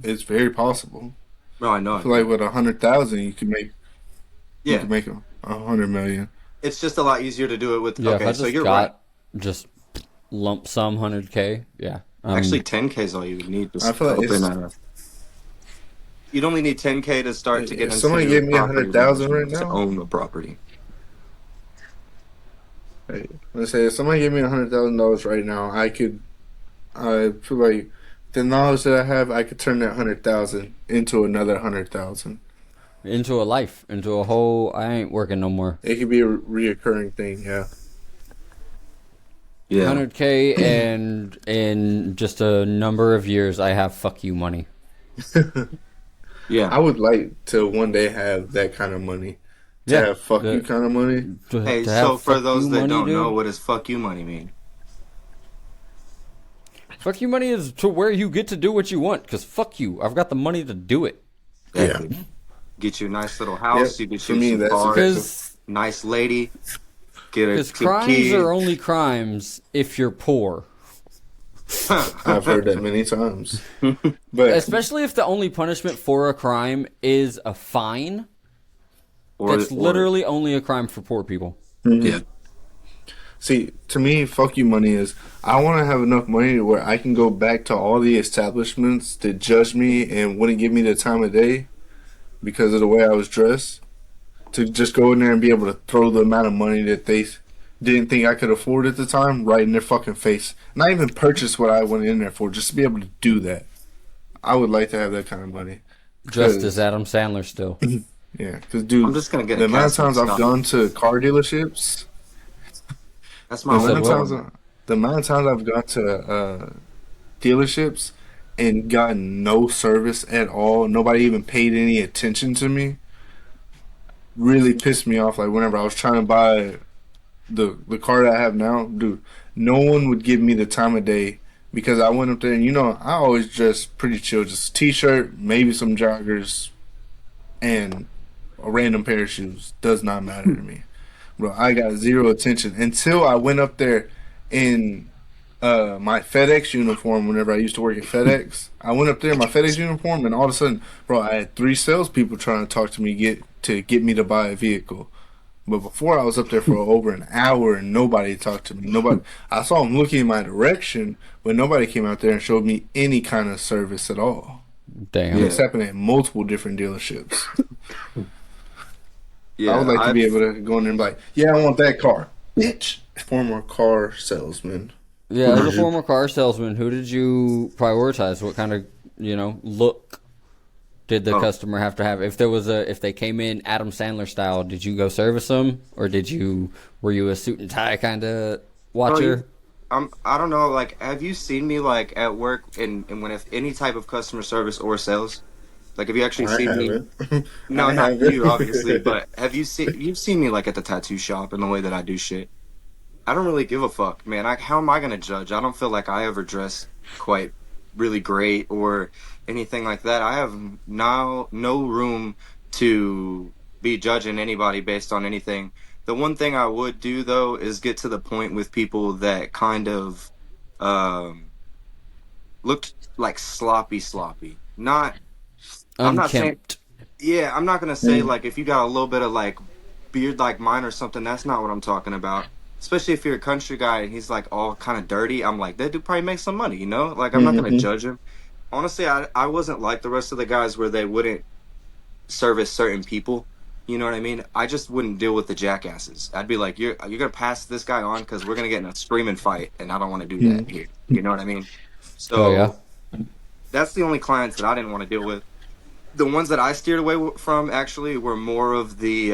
Speaker 1: it's very possible.
Speaker 6: no, I know.
Speaker 1: I feel like with 100,000, you can
Speaker 6: Yeah,
Speaker 1: make 100 million.
Speaker 6: it's just a lot easier to do it with.
Speaker 5: Yeah, if
Speaker 6: Okay,
Speaker 5: I
Speaker 6: so
Speaker 5: just
Speaker 6: you're
Speaker 5: got
Speaker 6: right.
Speaker 5: just lump sum 100K, yeah.
Speaker 6: Actually, 10K is all you would need to
Speaker 1: I feel like
Speaker 6: open
Speaker 1: it's-
Speaker 6: You'd only need 10K to start to get
Speaker 1: If
Speaker 6: into
Speaker 1: somebody gave me
Speaker 6: property
Speaker 1: 100,000 right
Speaker 6: management, to
Speaker 1: now?
Speaker 6: own a property.
Speaker 1: Hey, let's say if somebody gave me $100,000 right now, I feel like the knowledge that I have, I could turn that 100,000 into another 100,000.
Speaker 5: into a life, into a whole. I ain't working no more.
Speaker 1: It could be a reoccurring thing. Yeah.
Speaker 6: Yeah,
Speaker 5: 100K, and in just a number of years, I have fuck you money.
Speaker 6: yeah.
Speaker 1: I would like to one day have that kind of money. To
Speaker 5: Yeah,
Speaker 1: have fuck
Speaker 5: the-
Speaker 1: you kind of money.
Speaker 6: Hey,
Speaker 5: To have
Speaker 6: so for
Speaker 5: fuck
Speaker 6: those
Speaker 5: you
Speaker 6: that
Speaker 5: money,
Speaker 6: don't
Speaker 5: dude,
Speaker 6: know, what does fuck you money mean?
Speaker 5: fuck you money is to where you get to do what you want. Because fuck you, I've got the money to do it.
Speaker 1: Yeah.
Speaker 6: Get you a nice little house.
Speaker 1: Yep,
Speaker 6: You get
Speaker 1: for
Speaker 6: you
Speaker 1: me,
Speaker 6: some
Speaker 1: that's
Speaker 6: cars.
Speaker 5: Because
Speaker 6: Nice lady. Get a
Speaker 5: because
Speaker 6: some
Speaker 5: crimes
Speaker 6: kid.
Speaker 5: are only crimes if you're poor.
Speaker 1: I've heard that many times. But
Speaker 5: Especially if the only punishment for a crime is a fine. That's literally only a crime for poor people.
Speaker 6: Yeah.
Speaker 1: see, to me, fuck you money is I want to have enough money to where I can go back to all the establishments that judged me and wouldn't give me the time of day because of the way I was dressed. To just go in there and be able to throw the amount of money that they didn't think I could afford at the time right in their fucking face. Not even purchase what I went in there for, just to be able to do that. I would like to have that kind of money.
Speaker 5: Just as Adam Sandler still.
Speaker 1: Yeah, because dude,
Speaker 6: I'm just gonna get
Speaker 1: the
Speaker 6: a
Speaker 1: amount of
Speaker 6: casket
Speaker 1: times I've
Speaker 6: stuff.
Speaker 1: gone to car dealerships,
Speaker 6: That's
Speaker 1: the
Speaker 6: my
Speaker 1: amount of
Speaker 5: what?
Speaker 1: times, the amount of times I've gone to dealerships and gotten no service at all, nobody even paid any attention to me, really pissed me off. Like whenever I was trying to buy the car that I have now, dude, no one would give me the time of day because I went up there and I always dress pretty chill, just a t-shirt, maybe some joggers, and a random pair of shoes. Does not matter to me, bro. I got zero attention until I went up there in my FedEx uniform. Whenever I used to work at FedEx, I went up there in my FedEx uniform, and all of a sudden, bro, I had 3 salespeople trying to talk to me get me to buy a vehicle. But before I was up there for over an hour and nobody talked to me. Nobody. I saw them looking in my direction, but nobody came out there and showed me any kind of service at all.
Speaker 5: Damn.
Speaker 1: And it's happening at multiple different dealerships.
Speaker 6: Yeah,
Speaker 1: I would like to be able to go in there and be like, yeah, I want that car. Bitch. Former car salesman.
Speaker 5: Yeah, as a former car salesman, who did you prioritize? What kind of, look did the customer have to have? If they came in Adam Sandler style, did you go service them, or were you a suit and tie kind of watcher?
Speaker 6: I don't know. Like, have you seen me like at work and when if any type of customer service or sales? Like, have you actually
Speaker 1: I
Speaker 6: seen me?
Speaker 1: haven't.
Speaker 6: No,
Speaker 1: I
Speaker 6: not you,
Speaker 1: haven't.
Speaker 6: obviously, but you've seen me like at the tattoo shop and the way that I do shit. I don't really give a fuck, man. How am I gonna judge? I don't feel like I ever dress quite really great or anything like that. I have now no room to be judging anybody based on anything. The one thing I would do though is get to the point with people that kind of um looked like sloppy. Not I'm not saying
Speaker 5: Unkempt.
Speaker 6: yeah, I'm not gonna say like if you got a little bit of like beard like mine or something. That's not what I'm talking about. Especially if you're a country guy and he's like all kind of dirty. I'm like, that dude probably makes some money, you know? Like I'm not gonna
Speaker 1: Hmm.
Speaker 6: judge him. Honestly, I wasn't like the rest of the guys where they wouldn't service certain people. You know what I mean? I just wouldn't deal with the jackasses. I'd be like, you're gonna pass this guy on because we're gonna get in a screaming fight, and I don't want to do that here. You know what I mean?
Speaker 5: Oh yeah.
Speaker 6: So that's the only clients that I didn't want to deal with. The ones that I steered away from actually were more of the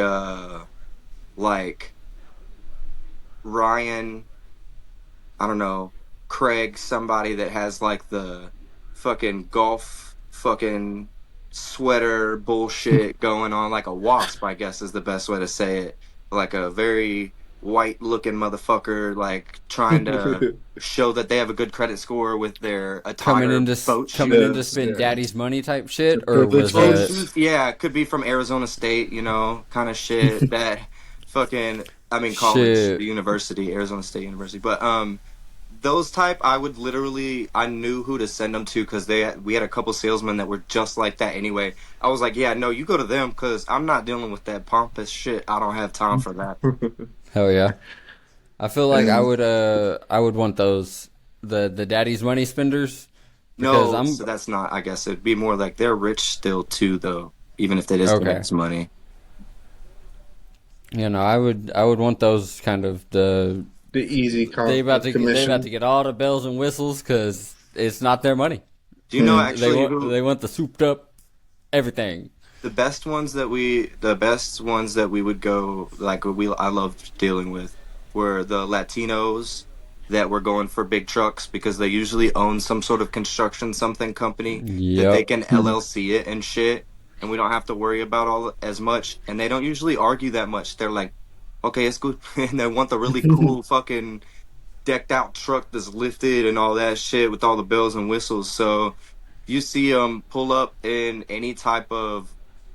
Speaker 6: like Ryan, I don't know, Craig, somebody that has like the fucking golf fucking sweater bullshit going on, like a wasp, I guess is the best way to say it. Like a very white looking motherfucker, like trying to show that they have a good credit score with their attire, boat
Speaker 5: Coming in to
Speaker 6: shoes.
Speaker 1: Yes,
Speaker 5: spend
Speaker 1: yeah.
Speaker 5: daddy's money type shit, or was
Speaker 6: Boat
Speaker 1: Privileges.
Speaker 5: that
Speaker 6: shoes, yeah, it could be from Arizona State, you know, kind of shit that fucking, I mean, college, the
Speaker 5: shit?
Speaker 6: university, Arizona State University. But those type, I would literally, I knew who to send them to because we had a couple salesmen that were just like that anyway. I was like, yeah, no, you go to them because I'm not dealing with that pompous shit. I don't have time for that.
Speaker 5: Hell yeah. I feel like I would want those the daddy's money spenders because
Speaker 6: No,
Speaker 5: I'm
Speaker 6: so that's not. I guess it'd be more like they're rich still too, though. Even if it is
Speaker 5: okay.
Speaker 6: dad's money.
Speaker 5: You know, I would want those kind of
Speaker 1: The easy
Speaker 5: they about to
Speaker 1: commission.
Speaker 5: get all the bells and whistles because it's not their money.
Speaker 6: Do you know actually
Speaker 5: They
Speaker 6: who
Speaker 5: want the souped up everything.
Speaker 6: the best ones that we would go like I loved dealing with were the Latinos that were going for big trucks because they usually own some sort of construction something company that they
Speaker 5: Yep.
Speaker 6: can LLC it and shit, and we don't have to worry about all as much, and they don't usually argue that much. They're like, okay, it's good, and they want the really cool fucking decked out truck that's lifted and all that shit with all the bells and whistles. So you see them pull up in any type of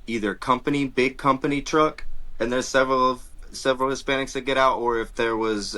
Speaker 6: either big company truck, and there's several Hispanics that get out, or if there was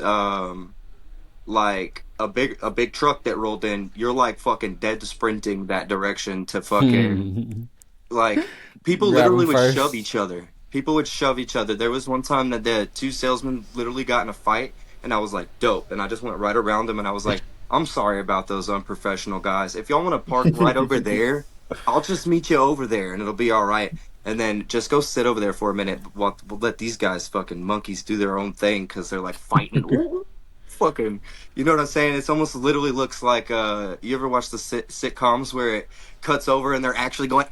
Speaker 6: like a big truck that rolled in, you're like fucking dead sprinting that direction to fucking like people
Speaker 5: Grab
Speaker 6: literally
Speaker 5: them
Speaker 6: would shove
Speaker 5: first.
Speaker 6: each other. People would shove each other. There was one time that the two salesmen literally got in a fight, and I was like, dope. And I just went right around them, and I was like, I'm sorry about those unprofessional guys. If y'all want to park right over there, I'll just meet you over there, and it'll be all right. And then just go sit over there for a minute. We'll let these guys fucking monkeys do their own thing because they're like fighting. Ooh, fucking, you know what I'm saying? It's almost literally looks like you ever watch the sitcoms where it cuts over and they're actually going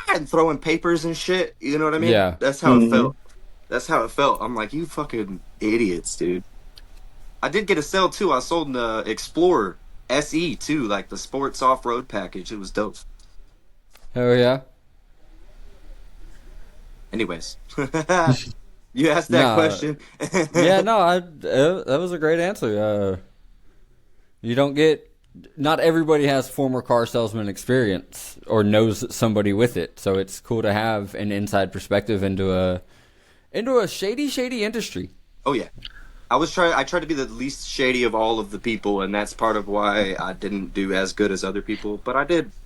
Speaker 6: and throwing papers and shit. You know what I mean?
Speaker 5: Yeah.
Speaker 6: That's how it
Speaker 1: Hmm.
Speaker 6: felt. That's how it felt. I'm like, you fucking idiots, dude. I did get a sale too. I sold an Explorer SE too, like the sports off road package. It was dope.
Speaker 5: Hell yeah.
Speaker 6: Anyways, you asked that
Speaker 5: Nah.
Speaker 6: question.
Speaker 5: Yeah, no, that was a great answer. You don't get not everybody has former car salesman experience or knows somebody with it, so it's cool to have an inside perspective into a shady industry.
Speaker 6: Oh yeah. I tried to be the least shady of all of the people, and that's part of why I didn't do as good as other people. But I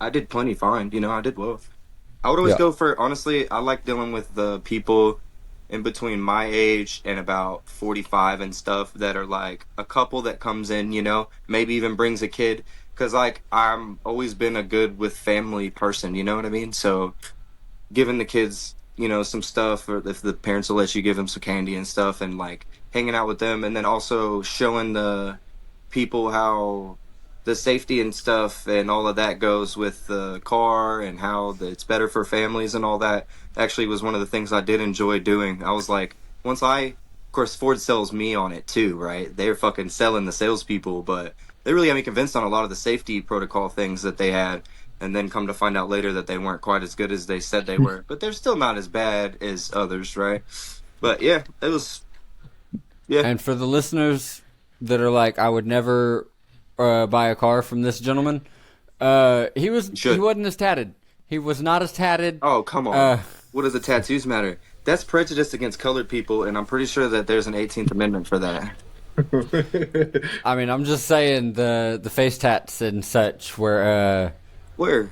Speaker 6: did plenty fine. You know, I did well. I would always
Speaker 5: Yeah.
Speaker 6: go for, honestly, I like dealing with the people in between my age and about 45 and stuff that are like a couple that comes in, you know, maybe even brings a kid. Cause like I'm always been a good with family person, you know what I mean? So giving the kids, you know, some stuff, or if the parents will let you give them some candy and stuff, and like hanging out with them, and then also showing the people how the safety and stuff and all of that goes with the car and how it's better for families and all that actually was one of the things I did enjoy doing. I was like, of course, Ford sells me on it too, right? They're fucking selling the salespeople, but they really had me convinced on a lot of the safety protocol things that they had. and then come to find out later that they weren't quite as good as they said they were. But they're still not as bad as others, right? But yeah, it was. Yeah,
Speaker 5: And for the listeners that are like, I would never buy a car from this gentleman. He
Speaker 6: should.
Speaker 5: wasn't as tatted. He was not as tatted.
Speaker 6: Oh, come on.
Speaker 5: Uh,
Speaker 6: What does the tattoos matter? That's prejudice against colored people, and I'm pretty sure that there's an 18th Amendment for that.
Speaker 5: I mean, I'm just saying the face tats and such were.
Speaker 6: Where?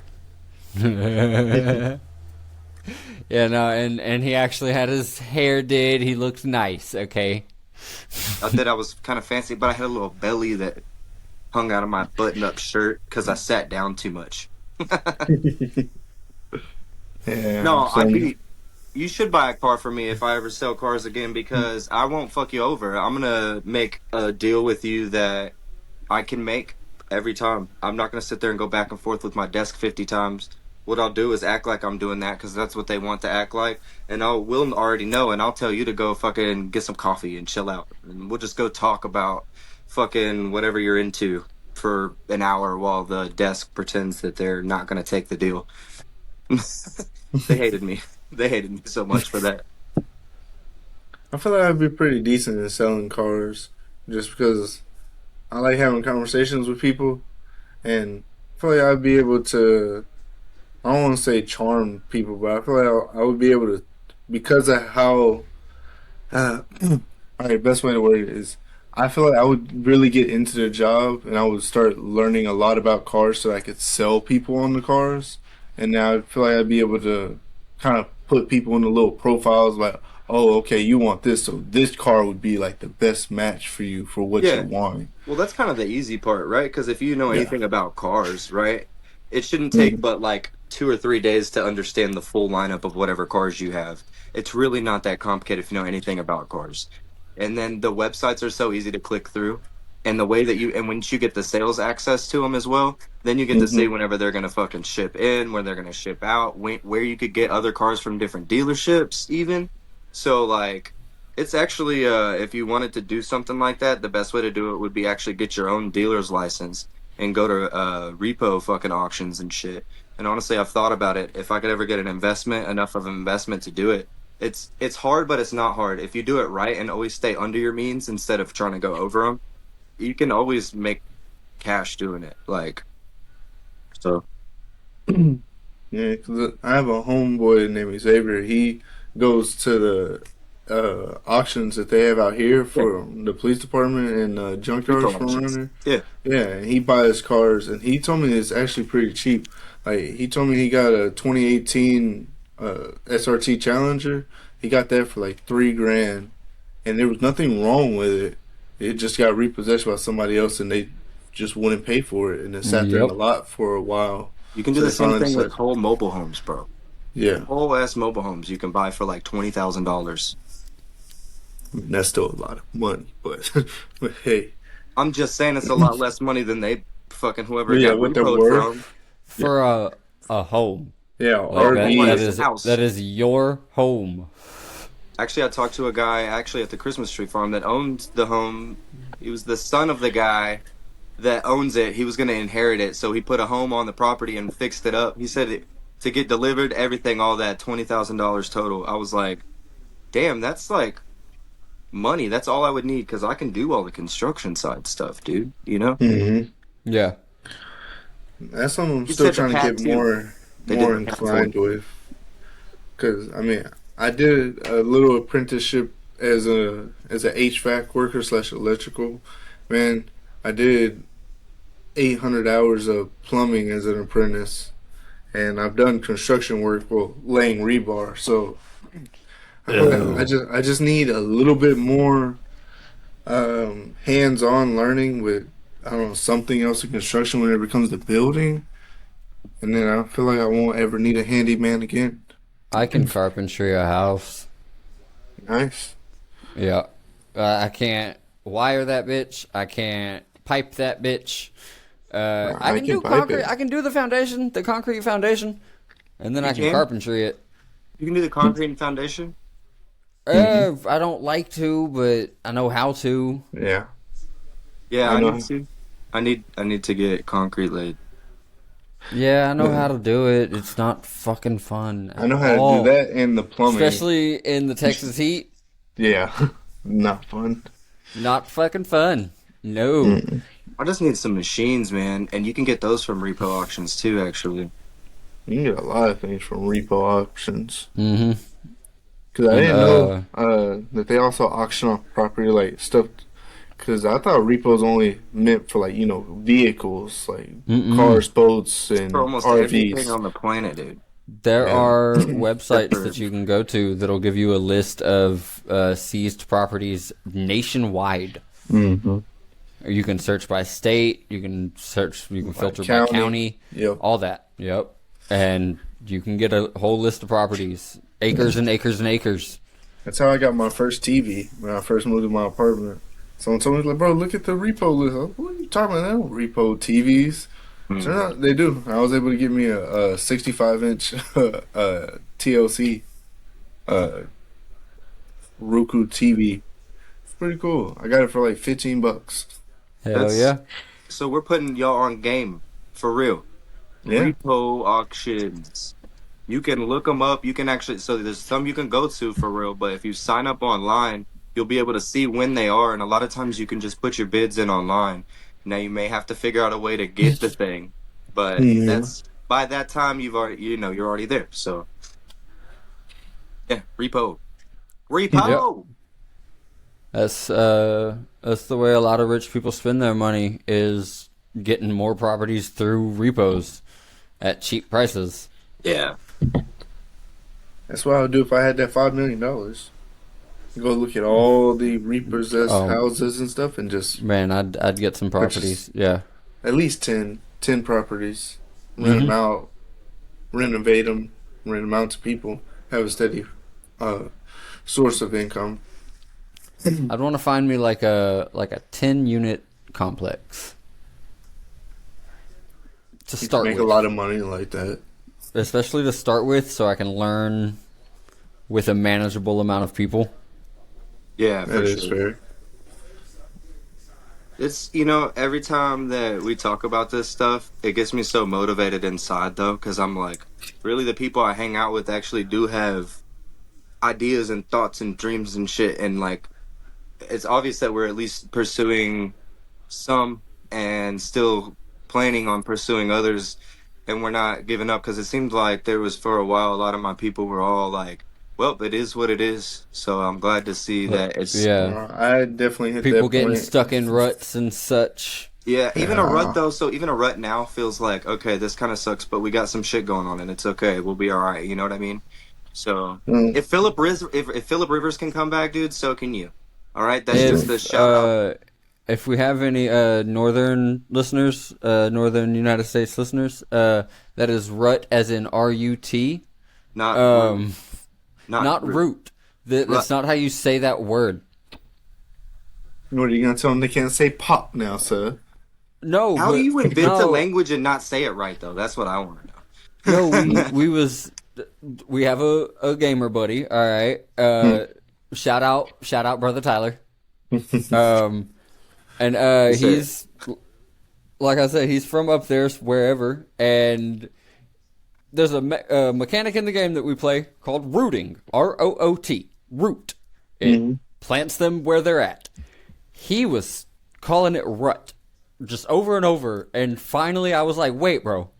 Speaker 5: Yeah, no, and he actually had his hair did. He looked nice. Okay.
Speaker 6: I thought I was kind of fancy, but I had a little belly that hung out of my button-up shirt because I sat down too much.
Speaker 1: Yeah.
Speaker 6: No,
Speaker 1: so-
Speaker 6: you should buy a car for me if I ever sell cars again because I won't fuck you over. I'm gonna make a deal with you that I can make every time. I'm not gonna sit there and go back and forth with my desk 50 times. What I'll do is act like I'm doing that because that's what they want to act like, and we'll already know, and I'll tell you to go fucking get some coffee and chill out, and we'll just go talk about fucking whatever you're into for an hour while the desk pretends that they're not gonna take the deal. They hated me. They hated me so much for that.
Speaker 1: I feel like I'd be pretty decent in selling cars, just because I like having conversations with people, and I feel like I'd be able to. I don't want to say charm people, but I feel like I would be able to, because of how. All right, best way to word it is, I feel like I would really get into the job, and I would start learning a lot about cars, so I could sell people on the cars, and now I feel like I'd be able to kind of put people in the little profiles, like, oh, okay, you want this, so this car would be like the best match for you for what
Speaker 6: Yeah.
Speaker 1: you're wanting.
Speaker 6: Well, that's kind of the easy part, right? Because if you know
Speaker 1: Yeah.
Speaker 6: anything about cars, right, it shouldn't take but like 2 or 3 days to understand the full lineup of whatever cars you have. It's really not that complicated if you know anything about cars. And then the websites are so easy to click through. And the way that and once you get the sales access to them as well, then you get to see whenever they're going to fucking ship in, when they're going to ship out, where you could get other cars from different dealerships, even. So, like, it's actually, if you wanted to do something like that, the best way to do it would be actually get your own dealer's license and go to repo fucking auctions and shit. And honestly, I've thought about it. If I could ever get enough of an investment to do it, it's hard, but it's not hard. If you do it right and always stay under your means instead of trying to go over them, you can always make cash doing it. Like, so.
Speaker 1: Yeah, because I have a homeboy named Xavier. He goes to the auctions that they have out here for the police department and junkyards
Speaker 6: Repo
Speaker 1: from around
Speaker 6: auctions.
Speaker 1: there.
Speaker 6: Yeah.
Speaker 1: Yeah, and he buys cars, and he told me it's actually pretty cheap. Like, he told me he got a 2018 SRT Challenger. He got that for like $3,000, and there was nothing wrong with it. It just got repossessed by somebody else, and they just wouldn't pay for it, and it sat there in
Speaker 5: Yep.
Speaker 1: the lot for a while.
Speaker 6: You can do
Speaker 1: So
Speaker 6: the
Speaker 1: they
Speaker 6: same
Speaker 1: finally
Speaker 6: thing with
Speaker 1: said-
Speaker 6: whole mobile homes, bro.
Speaker 1: Yeah,
Speaker 6: Whole ass mobile homes you can buy for like $20,000.
Speaker 1: I mean, that's still a lot of money, but but hey,
Speaker 6: I'm just saying it's a lot less money than they fucking whoever
Speaker 1: Yeah,
Speaker 6: got
Speaker 1: what they're
Speaker 6: repoed
Speaker 1: worth.
Speaker 6: from.
Speaker 5: For a home.
Speaker 1: yeah,
Speaker 5: Like that,
Speaker 1: RV.
Speaker 5: that
Speaker 6: is
Speaker 5: is
Speaker 6: house.
Speaker 5: that is your home.
Speaker 6: Actually, I talked to a guy actually at the Christmas tree farm that owned the home. He was the son of the guy that owns it. He was going to inherit it, so he put a home on the property and fixed it up. He said to get delivered, everything, all that, $20,000 total. I was like, damn, that's like money. That's all I would need because I can do all the construction side stuff, dude. You know?
Speaker 1: Mm-hmm.
Speaker 5: Yeah.
Speaker 1: That's something I'm
Speaker 6: You
Speaker 1: still
Speaker 6: said the
Speaker 1: trying to
Speaker 6: cat
Speaker 1: get
Speaker 6: too.
Speaker 1: more
Speaker 6: They
Speaker 1: more
Speaker 6: did the cat
Speaker 1: inclined
Speaker 6: for
Speaker 1: with. Because I mean, I did a little apprenticeship as a HVAC worker slash electrical. Man, I did 800 hours of plumbing as an apprentice, and I've done construction work, well, laying rebar. So I feel like I just need a little bit more hands-on learning with, I don't know, something else in construction when it comes to building, and then I feel like I won't ever need a handyman again.
Speaker 5: I can carpentry a house.
Speaker 1: Nice.
Speaker 5: Yeah. I can't wire that bitch. I can't pipe that bitch. I
Speaker 1: I
Speaker 5: can
Speaker 1: can
Speaker 5: do
Speaker 1: pipe
Speaker 5: concrete.
Speaker 1: it.
Speaker 5: I can do the foundation, the concrete foundation, and then I can
Speaker 6: can?
Speaker 5: carpentry it.
Speaker 6: You can do the concrete and foundation.
Speaker 5: I don't like to, but I know how to.
Speaker 1: Yeah.
Speaker 6: Yeah,
Speaker 1: I
Speaker 6: I
Speaker 1: know.
Speaker 6: need to. I need to get concrete laid.
Speaker 5: Yeah, I know how to do it. It's not fucking fun
Speaker 1: I
Speaker 5: at
Speaker 1: know how to do
Speaker 5: all.
Speaker 1: that and the plumbing.
Speaker 5: Especially in the Texas heat.
Speaker 1: Yeah, not fun.
Speaker 5: Not fucking fun. No.
Speaker 1: Mm.
Speaker 6: I just need some machines, man, and you can get those from repo auctions too, actually.
Speaker 1: You can get a lot of things from repo auctions.
Speaker 5: Mm-hmm.
Speaker 1: Cause I
Speaker 5: And
Speaker 1: didn't know that they also auction off property like stuff. Cause I thought repos only meant for like vehicles like
Speaker 5: mm-mm.
Speaker 1: cars, boats,
Speaker 6: For
Speaker 1: and
Speaker 6: almost everything
Speaker 1: RVs.
Speaker 6: on the planet, dude.
Speaker 5: There
Speaker 1: Yeah.
Speaker 5: are
Speaker 6: Except
Speaker 5: websites
Speaker 6: for
Speaker 5: that you can go to that'll give you a list of seized properties nationwide.
Speaker 1: Mm-hmm.
Speaker 5: Or you can search by state. You can filter by
Speaker 1: county.
Speaker 5: county.
Speaker 1: Yep.
Speaker 5: All that. Yep. And you can get a whole list of properties, acres and acres and acres.
Speaker 1: That's how I got my first TV when I first moved to my apartment. Someone told me like, "Bro, look at the repo list." I was like, what are you talking about? They don't repo TVs. Sure not, they do. I was able to get me a 65-inch TLC Roku TV. It's pretty cool. I got it for like $15.
Speaker 5: Hell
Speaker 6: That's-
Speaker 5: yeah.
Speaker 6: So we're putting y'all on game for real.
Speaker 1: Yeah.
Speaker 6: Repo auctions. You can look them up. You can actually, so there's some you can go to for real, but if you sign up online, you'll be able to see when they are. And a lot of times you can just put your bids in online. Now you may have to figure out a way to get the thing, but
Speaker 1: Mhm.
Speaker 6: that's by that time you've already, you're already there. So yeah, repo. Repo.
Speaker 5: That's the way a lot of rich people spend their money is getting more properties through repos at cheap prices.
Speaker 6: Yeah.
Speaker 1: That's what I would do if I had that $5 million. Go look at all the repossessed
Speaker 5: Oh.
Speaker 1: houses and stuff, and just
Speaker 5: Man, I'd get some properties. Yeah.
Speaker 1: at least 10 properties, rent them out, renovate them, rent them out to people, have a steady source of income.
Speaker 5: I'd want to find me like a 10-unit complex to
Speaker 1: You can
Speaker 5: start
Speaker 1: make
Speaker 5: with.
Speaker 1: a lot of money like that.
Speaker 5: Especially to start with, so I can learn with a manageable amount of people.
Speaker 6: Yeah, for
Speaker 1: That is
Speaker 6: sure.
Speaker 1: fair.
Speaker 6: It's, every time that we talk about this stuff, it gets me so motivated inside, though, because I'm like, really, the people I hang out with actually do have ideas and thoughts and dreams and shit. And, like, it's obvious that we're at least pursuing some and still planning on pursuing others. And we're not giving up, because it seemed like there was, for a while, a lot of my people were all like, well, it is what it is. So I'm glad to see that it's
Speaker 5: Yeah.
Speaker 1: I definitely hit
Speaker 5: People
Speaker 1: that
Speaker 5: getting
Speaker 1: point.
Speaker 5: stuck in ruts and such.
Speaker 6: Yeah, even a
Speaker 1: Yeah.
Speaker 6: rut though. So even a rut now feels like, okay, this kind of sucks, but we got some shit going on, and it's okay. We'll be all right. You know what I mean? So
Speaker 1: Mm.
Speaker 6: if Philip Rivers can come back, dude, so can you. All right, that's just a
Speaker 5: If
Speaker 6: shout out.
Speaker 5: if we have any northern listeners, northern United States listeners, that is rut as in RUT,
Speaker 6: Not
Speaker 5: not root. That's
Speaker 6: Rut.
Speaker 5: not how you say that word.
Speaker 1: What are you gonna tell them? They can't say pop now, sir.
Speaker 5: No.
Speaker 6: How do
Speaker 5: but-
Speaker 6: you invent a
Speaker 5: no,
Speaker 6: language and not say it right though? That's what I want to know.
Speaker 5: No, we have a gamer buddy. All right. Shout out, brother Tyler. And
Speaker 6: Yes, sir.
Speaker 5: he's like I said, he's from up there, wherever, and there's a mechanic in the game that we play called rooting, ROOT, root. It plants them where they're at. He was calling it rut, just over and over, and finally I was like, wait, bro,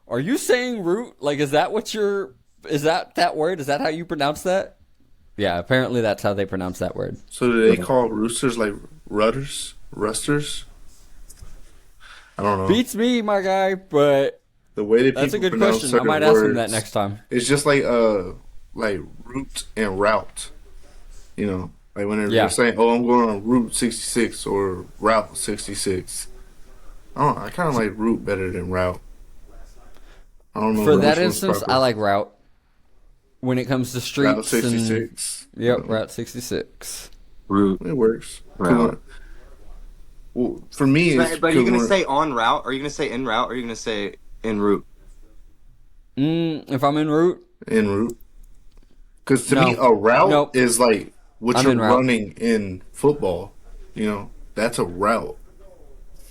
Speaker 5: are you saying root? Like, is that that word? Is that how you pronounce that? Yeah, apparently that's how they pronounce that word.
Speaker 1: So do they call roosters like rutters, rusters? I don't know.
Speaker 5: Beats me, my guy, but
Speaker 1: The way that
Speaker 5: that's a
Speaker 1: people
Speaker 5: good
Speaker 1: pronounce
Speaker 5: question. I
Speaker 1: certain
Speaker 5: might ask him that
Speaker 1: words,
Speaker 5: next time.
Speaker 1: It's just like route and route. You know, like whenever
Speaker 5: Yeah.
Speaker 1: you're saying, "Oh, I'm going on Route 66" or Route 66. I don't know. I kind of like route better than route. I don't know.
Speaker 5: For
Speaker 1: which
Speaker 5: that
Speaker 1: one's
Speaker 5: instance,
Speaker 1: proper.
Speaker 5: I like route. When it comes to streets
Speaker 1: Route 66.
Speaker 5: and yep, Route 66.
Speaker 6: Root.
Speaker 1: It works.
Speaker 6: Route.
Speaker 1: Well, for me, it's
Speaker 6: But are you gonna
Speaker 1: when-
Speaker 6: say on route? Are you gonna say en route? Or are you gonna say en route?
Speaker 5: If I'm en route,
Speaker 1: en route? Because to
Speaker 5: No.
Speaker 1: me, a route
Speaker 5: Nope.
Speaker 1: is like what
Speaker 5: I'm
Speaker 1: you're
Speaker 5: en route.
Speaker 1: running in football. You know, that's a route.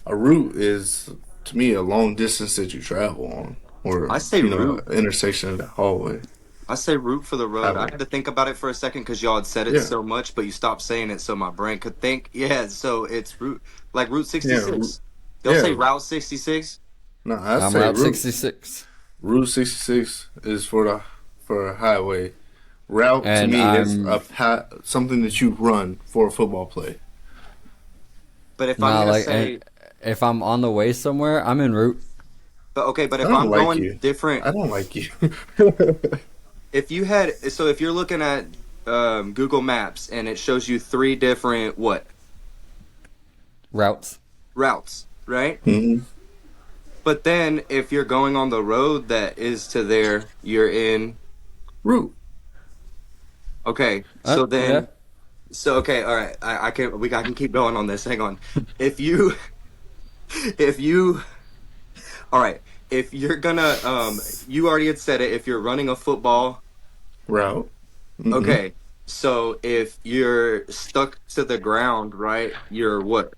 Speaker 1: A route is to me a long distance that you travel on, or
Speaker 6: I say route.
Speaker 1: intersection of the hallway
Speaker 6: I say route for the road. I
Speaker 1: highway.
Speaker 6: had to think about it for a second because y'all had said it
Speaker 1: Yeah,
Speaker 6: so much, but you stopped saying it so my brain could think. Yeah, so it's route like Route
Speaker 1: yeah,
Speaker 6: 66. Y'all say
Speaker 1: yeah.
Speaker 6: Route 66?
Speaker 1: No, I
Speaker 5: I'm
Speaker 1: say
Speaker 5: Route
Speaker 1: route.
Speaker 5: 66.
Speaker 1: Route 66 is for a highway. Route to
Speaker 5: And
Speaker 1: me is
Speaker 5: I'm
Speaker 1: something that you run for a football play.
Speaker 6: But if I'm
Speaker 5: not
Speaker 6: gonna
Speaker 5: like, and
Speaker 6: say,
Speaker 5: if I'm on the way somewhere, I'm en route.
Speaker 6: but okay, but
Speaker 1: I
Speaker 6: if
Speaker 1: don't
Speaker 6: I'm
Speaker 1: like
Speaker 6: going
Speaker 1: you.
Speaker 6: different,
Speaker 1: I don't like you.
Speaker 6: if you had, so if you're looking at Google Maps and it shows you three different what
Speaker 5: Routes.
Speaker 6: routes, right?
Speaker 1: hmm
Speaker 6: But then if you're going on the road that is to there, you're in.
Speaker 1: Route.
Speaker 6: Okay, so
Speaker 5: Yeah.
Speaker 6: then, so okay, all right, I can keep going on this. Hang on, if you, if you, all right, if you're gonna, you already had said it. If you're running a football,
Speaker 1: Route. hmm
Speaker 6: okay, so if you're stuck to the ground, right, you're what?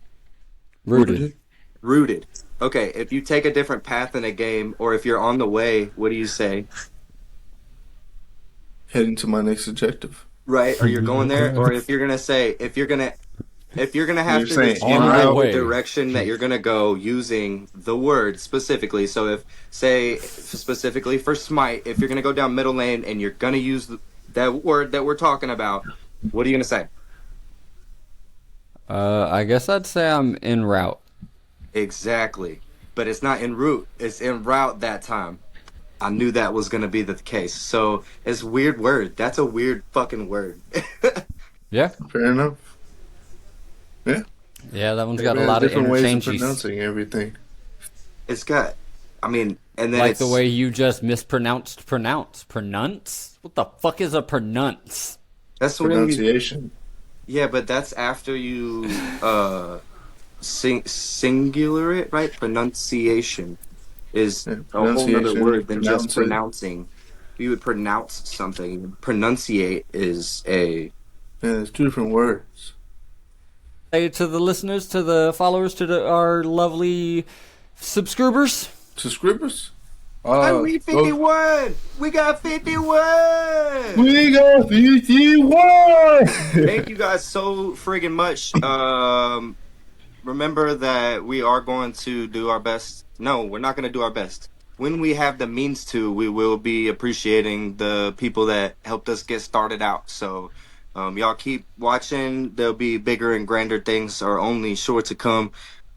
Speaker 5: Rooted.
Speaker 1: Rooted.
Speaker 6: Rooted. Okay, if you take a different path in a game, or if you're on the way, what do you say?
Speaker 1: Heading to my next objective.
Speaker 6: Right, or you're going there, or if you're gonna say, if you're gonna have
Speaker 1: You're
Speaker 6: to
Speaker 1: saying en
Speaker 5: On the
Speaker 6: describe
Speaker 1: route.
Speaker 6: the
Speaker 5: way.
Speaker 6: direction that you're gonna go using the word specifically. So if say specifically for Smite, if you're gonna go down middle lane and you're gonna use that word that we're talking about, what are you gonna say?
Speaker 5: I guess I'd say I'm en route.
Speaker 6: Exactly. But it's not en route, it's en route that time. I knew that was gonna be the case. So it's a weird word. That's a weird fucking word.
Speaker 5: Yeah.
Speaker 1: Fair enough. Yeah.
Speaker 5: Yeah, that one's got a
Speaker 1: There's
Speaker 5: lot of
Speaker 1: different ways of
Speaker 5: interchanges.
Speaker 1: pronouncing everything.
Speaker 6: It's got, I mean, and then
Speaker 5: Like
Speaker 6: it's
Speaker 5: the way you just mispronounced pronounce. Pronounce? What the fuck is a pronounce?
Speaker 6: that's when you,
Speaker 1: Pronunciation.
Speaker 6: yeah, but that's after you singular it, right? Pronunciation is
Speaker 1: Yeah,
Speaker 6: a whole nother
Speaker 1: pronunciation.
Speaker 6: word than just
Speaker 1: Pronounce it.
Speaker 6: pronouncing. You would pronounce something. Pronunciate is a
Speaker 1: Yeah, there's two different words.
Speaker 5: Say to the listeners, to the followers, to our lovely subscribers.
Speaker 1: Subscribers?
Speaker 6: and we
Speaker 1: Go-
Speaker 6: 51. We got 51.
Speaker 1: We got 51!
Speaker 6: Thank you guys so friggin' much. Remember that we are going to do our best. No, we're not going to do our best. When we have the means to, we will be appreciating the people that helped us get started out. So, y'all keep watching. There'll be bigger and grander things are only sure to come.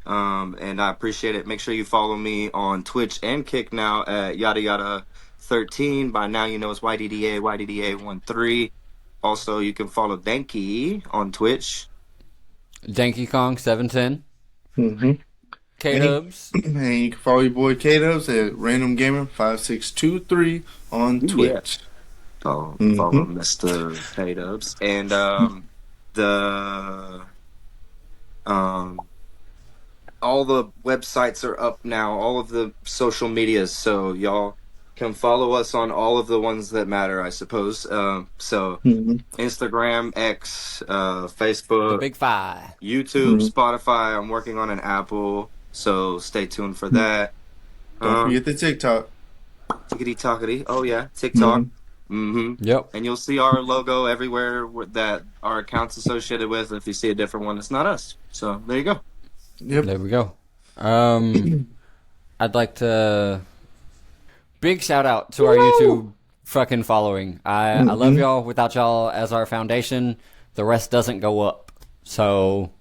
Speaker 6: And I appreciate it. Make sure you follow me on Twitch and Kick now at yada yada 13. By now, you know it's YDDA 13. Also, you can follow Danky on Twitch.
Speaker 5: Donkey Kong 710.
Speaker 1: Mm-hmm.
Speaker 5: K-Dubs.
Speaker 1: And you can follow your boy Katos at Random Gamer 5623 on Twitch.
Speaker 6: Follow
Speaker 1: Mhm.
Speaker 6: Mr. K-Dubs. And the all the websites are up now, all of the social medias, so y'all can follow us on all of the ones that matter, I suppose. So
Speaker 1: Mhm.
Speaker 6: Instagram, X,
Speaker 5: The
Speaker 6: Facebook,
Speaker 5: Big Five.
Speaker 6: YouTube,
Speaker 1: Mhm.
Speaker 6: Spotify. I'm working on an Apple, so stay tuned for that.
Speaker 1: Don't forget the TikTok.
Speaker 6: Tickety tockety. Oh yeah, TikTok. Mm-hmm.
Speaker 5: Yep.
Speaker 6: And you'll see our logo everywhere that our account's associated with. If you see a different one, it's not us. So there you go.
Speaker 1: Yep.
Speaker 5: There we go. I'd like to big shout out to our YouTube fucking following. I love y'all. Without y'all as our foundation, the rest doesn't go up. So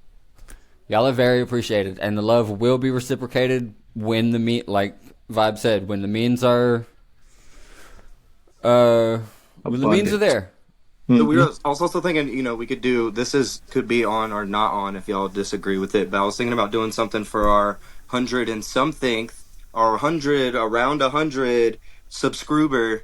Speaker 5: y'all are very appreciated, and the love will be reciprocated when the like Vibe said, when the means are when the means are there.
Speaker 6: So we were also thinking, we could do could be on or not on if y'all disagree with it. But I was thinking about doing something for our 100 and something, or around 100 subscriber,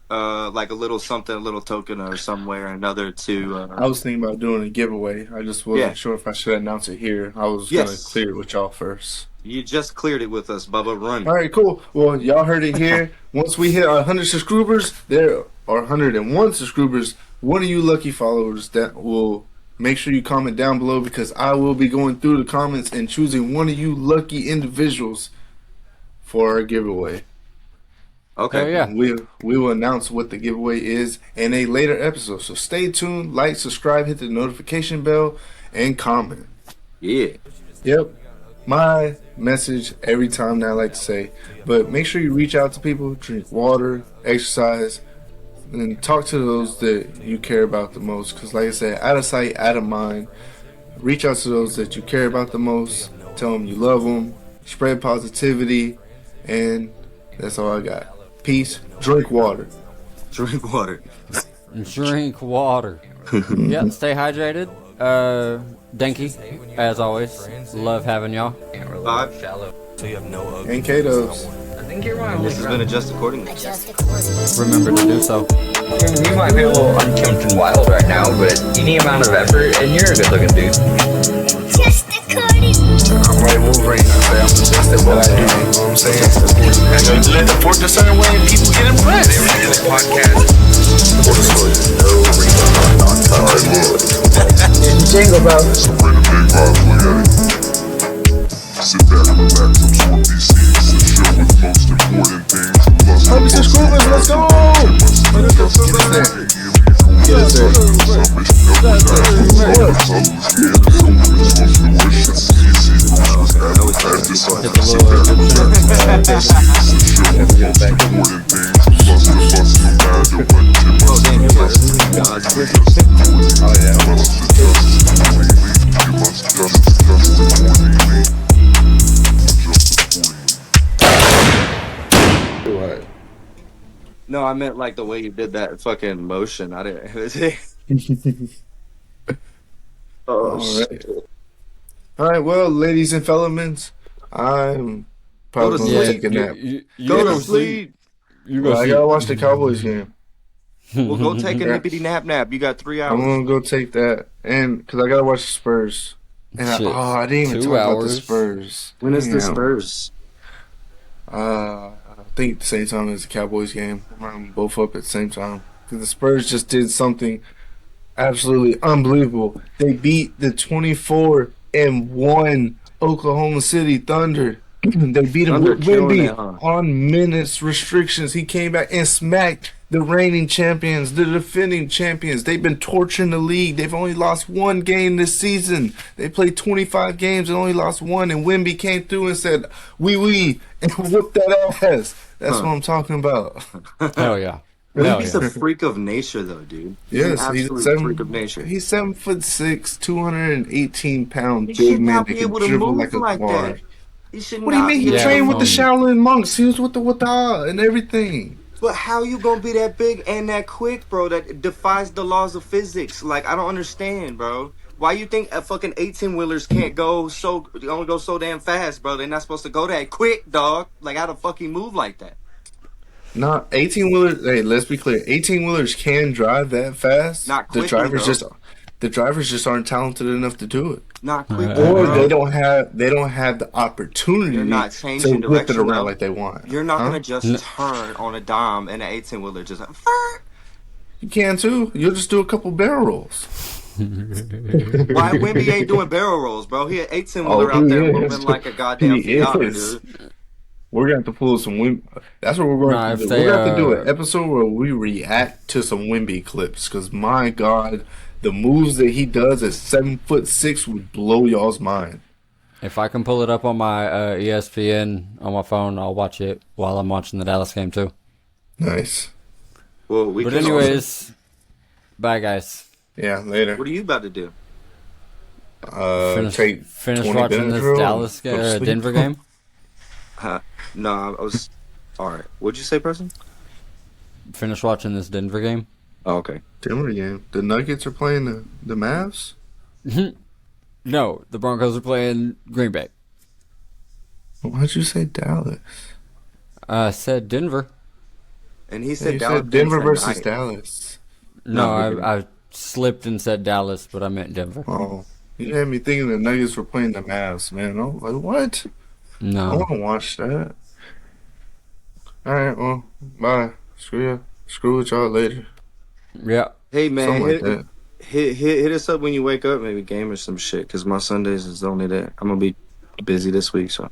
Speaker 6: like a little something, a little token or somewhere or another to.
Speaker 1: I was thinking about doing a giveaway. I just wasn't sure if I should announce it here. I was going to clear it with y'all first.
Speaker 6: You just cleared it with us, Bubba. Run.
Speaker 1: All right, cool. Well, y'all heard it here. Once we hit 100 subscribers, there are 101 subscribers. One of you lucky followers that will make sure you comment down below, because I will be going through the comments and choosing one of you lucky individuals for our giveaway.
Speaker 6: Okay.
Speaker 5: Oh, yeah.
Speaker 1: We will announce what the giveaway is in a later episode. So stay tuned, like, subscribe, hit the notification bell, and comment.
Speaker 6: Yeah.
Speaker 1: Yep. My message every time that I like to say. But make sure you reach out to people, drink water, exercise, and talk to those that you care about the most. Because like I said, out of sight, out of mind. Reach out to those that you care about the most. Tell them you love them. Spread positivity. And that's all I got. Peace. Drink water.
Speaker 6: Drink water.
Speaker 5: Drink water. Yeah, stay hydrated. Denki, as always. Love having y'all.
Speaker 6: Five.
Speaker 1: And K-Dubs.
Speaker 6: This has been Adjust Accordingly.
Speaker 3: Adjust accordingly.
Speaker 5: Remember to do so.
Speaker 2: You might be a little unkempt and wild right now, but any amount of effort, and you're a good-looking dude.
Speaker 3: Just accordingly.
Speaker 1: I'm like Wolverine. I say I'm the best at what I do. You know what I'm saying? And you let the fork a certain way and people get impressed.
Speaker 2: This podcast.
Speaker 8: Jingle, bro.
Speaker 4: Sit back, relax, absorb these scenes. The show with the most important things.
Speaker 1: Oh, Mr. Scrubers, let's go! Yes, sir.
Speaker 8: What?
Speaker 6: No, I meant like the way you did that fucking motion. I didn't. Oh,
Speaker 1: All
Speaker 6: shit.
Speaker 1: right. All right, well, ladies and fellow, I'm probably
Speaker 6: Go to
Speaker 1: going to
Speaker 6: sleep.
Speaker 1: take a nap.
Speaker 6: Go to sleep.
Speaker 5: You
Speaker 1: Well,
Speaker 5: go
Speaker 1: I
Speaker 5: see.
Speaker 1: got to watch the Cowboys game.
Speaker 6: Well, go take a
Speaker 1: Yeah.
Speaker 6: nippity nap. You got 3
Speaker 1: I'm
Speaker 6: hours.
Speaker 1: going to go take that. And because I got to watch the Spurs. And
Speaker 5: Shit.
Speaker 1: I didn't even
Speaker 5: 2
Speaker 1: talk about the
Speaker 5: hours.
Speaker 1: Spurs.
Speaker 6: When is the
Speaker 1: Damn.
Speaker 6: Spurs?
Speaker 1: I think at the same time as the Cowboys game. I'm both up at the same time. Because the Spurs just did something absolutely unbelievable. They beat the 24-1 Oklahoma City Thunder. They beat him
Speaker 6: Thunder
Speaker 1: with
Speaker 6: killing
Speaker 1: Wemby
Speaker 6: it, huh?
Speaker 1: on minutes restrictions. He came back and smacked the reigning champions, the defending champions. They've been torching the league. They've only lost one game this season. They played 25 games and only lost one. And Wemby came through and said, "We," and whooped that ass. That's what I'm talking about.
Speaker 5: Hell yeah. Hell
Speaker 6: He's
Speaker 5: yeah.
Speaker 6: a freak of nature, though, dude.
Speaker 1: Yes,
Speaker 6: an
Speaker 1: he's
Speaker 6: absolute freak of nature.
Speaker 1: He's 7'6", 218-pound
Speaker 6: He
Speaker 1: big
Speaker 6: should
Speaker 1: man
Speaker 6: not
Speaker 1: that
Speaker 6: be
Speaker 1: can
Speaker 6: able to
Speaker 1: dribble
Speaker 6: move
Speaker 1: like a
Speaker 6: like
Speaker 1: guard.
Speaker 6: that. He should
Speaker 1: What do you
Speaker 6: not
Speaker 1: mean?
Speaker 6: be
Speaker 1: He
Speaker 5: Yeah,
Speaker 1: trained with the
Speaker 5: um,
Speaker 1: Shaolin monks. He was with the and everything.
Speaker 6: But how you gonna be that big and that quick, bro? That defies the laws of physics. Like, I don't understand, bro. Why you think a fucking 18-wheelers can't go only go so damn fast, bro? They're not supposed to go that quick, dog. Like, how to fucking move like that?
Speaker 1: Not 18-wheelers. Hey, let's be clear. 18-wheelers can drive that fast.
Speaker 6: Not
Speaker 1: the
Speaker 6: quickly,
Speaker 1: drivers
Speaker 6: though.
Speaker 1: the drivers just aren't talented enough to do it,
Speaker 6: Not quick,
Speaker 1: or
Speaker 6: bro.
Speaker 1: they don't have the opportunity
Speaker 6: You're not
Speaker 1: to
Speaker 6: changing
Speaker 1: whip it
Speaker 6: direction,
Speaker 1: around
Speaker 6: though.
Speaker 1: like they want.
Speaker 6: You're not
Speaker 1: Huh?
Speaker 6: gonna just turn on a dime and an 18-wheeler just like,
Speaker 1: You can too. You'll just do a couple barrel rolls.
Speaker 6: why Wemby ain't doing barrel rolls, bro? He an 18-wheeler
Speaker 1: Oh,
Speaker 6: out
Speaker 1: he
Speaker 6: there
Speaker 1: is.
Speaker 6: moving like a goddamn
Speaker 1: He
Speaker 6: Fiat,
Speaker 1: is.
Speaker 6: dude.
Speaker 1: We're gonna have to pull some Wimby. That's what we're going
Speaker 5: Nah,
Speaker 1: to
Speaker 5: if
Speaker 1: do.
Speaker 5: they,
Speaker 1: We're gonna have to do an episode where we react to some Wimby clips. Because my God, the moves that he does at 7'6" would blow y'all's mind.
Speaker 5: If I can pull it up on my ESPN on my phone, I'll watch it while I'm watching the Dallas game too.
Speaker 1: Nice.
Speaker 6: Well, we
Speaker 5: But
Speaker 6: can
Speaker 5: anyways, bye guys.
Speaker 1: Yeah. Later.
Speaker 6: what are you about to do?
Speaker 5: Finish
Speaker 1: Take 20
Speaker 5: watching this
Speaker 1: Benadryl
Speaker 5: Dallas
Speaker 1: and go to sleep.
Speaker 5: Denver game.
Speaker 6: No, I was. All right. What'd you say, person?
Speaker 5: Finish watching this Denver game.
Speaker 6: Oh, okay.
Speaker 1: Denver game. The Nuggets are playing the Mavs.
Speaker 5: No, the Broncos are playing Green Bay.
Speaker 1: Why'd you say Dallas?
Speaker 5: I said Denver.
Speaker 6: And he
Speaker 1: You
Speaker 6: said
Speaker 1: said
Speaker 6: Dallas
Speaker 1: Denver
Speaker 6: tonight.
Speaker 1: versus Dallas.
Speaker 5: No,
Speaker 6: No, he didn't.
Speaker 5: I slipped and said Dallas, but I meant Denver.
Speaker 1: Oh, you had me thinking the Nuggets were playing the Mavs, man. I was like, what? I
Speaker 5: No.
Speaker 1: want to watch that. All right, well, bye. Screw with y'all later.
Speaker 5: Yeah.
Speaker 6: Hey man,
Speaker 1: Something like that.
Speaker 6: hit us up when you wake up, maybe game or some shit. Cause my Sundays is only that. I'm gonna be busy this week, so.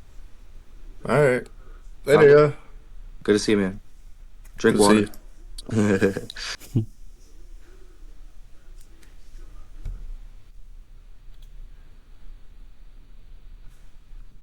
Speaker 1: All right. Later, yeah.
Speaker 6: Good to see you, man. Drink
Speaker 1: Good to see
Speaker 6: water.
Speaker 1: you.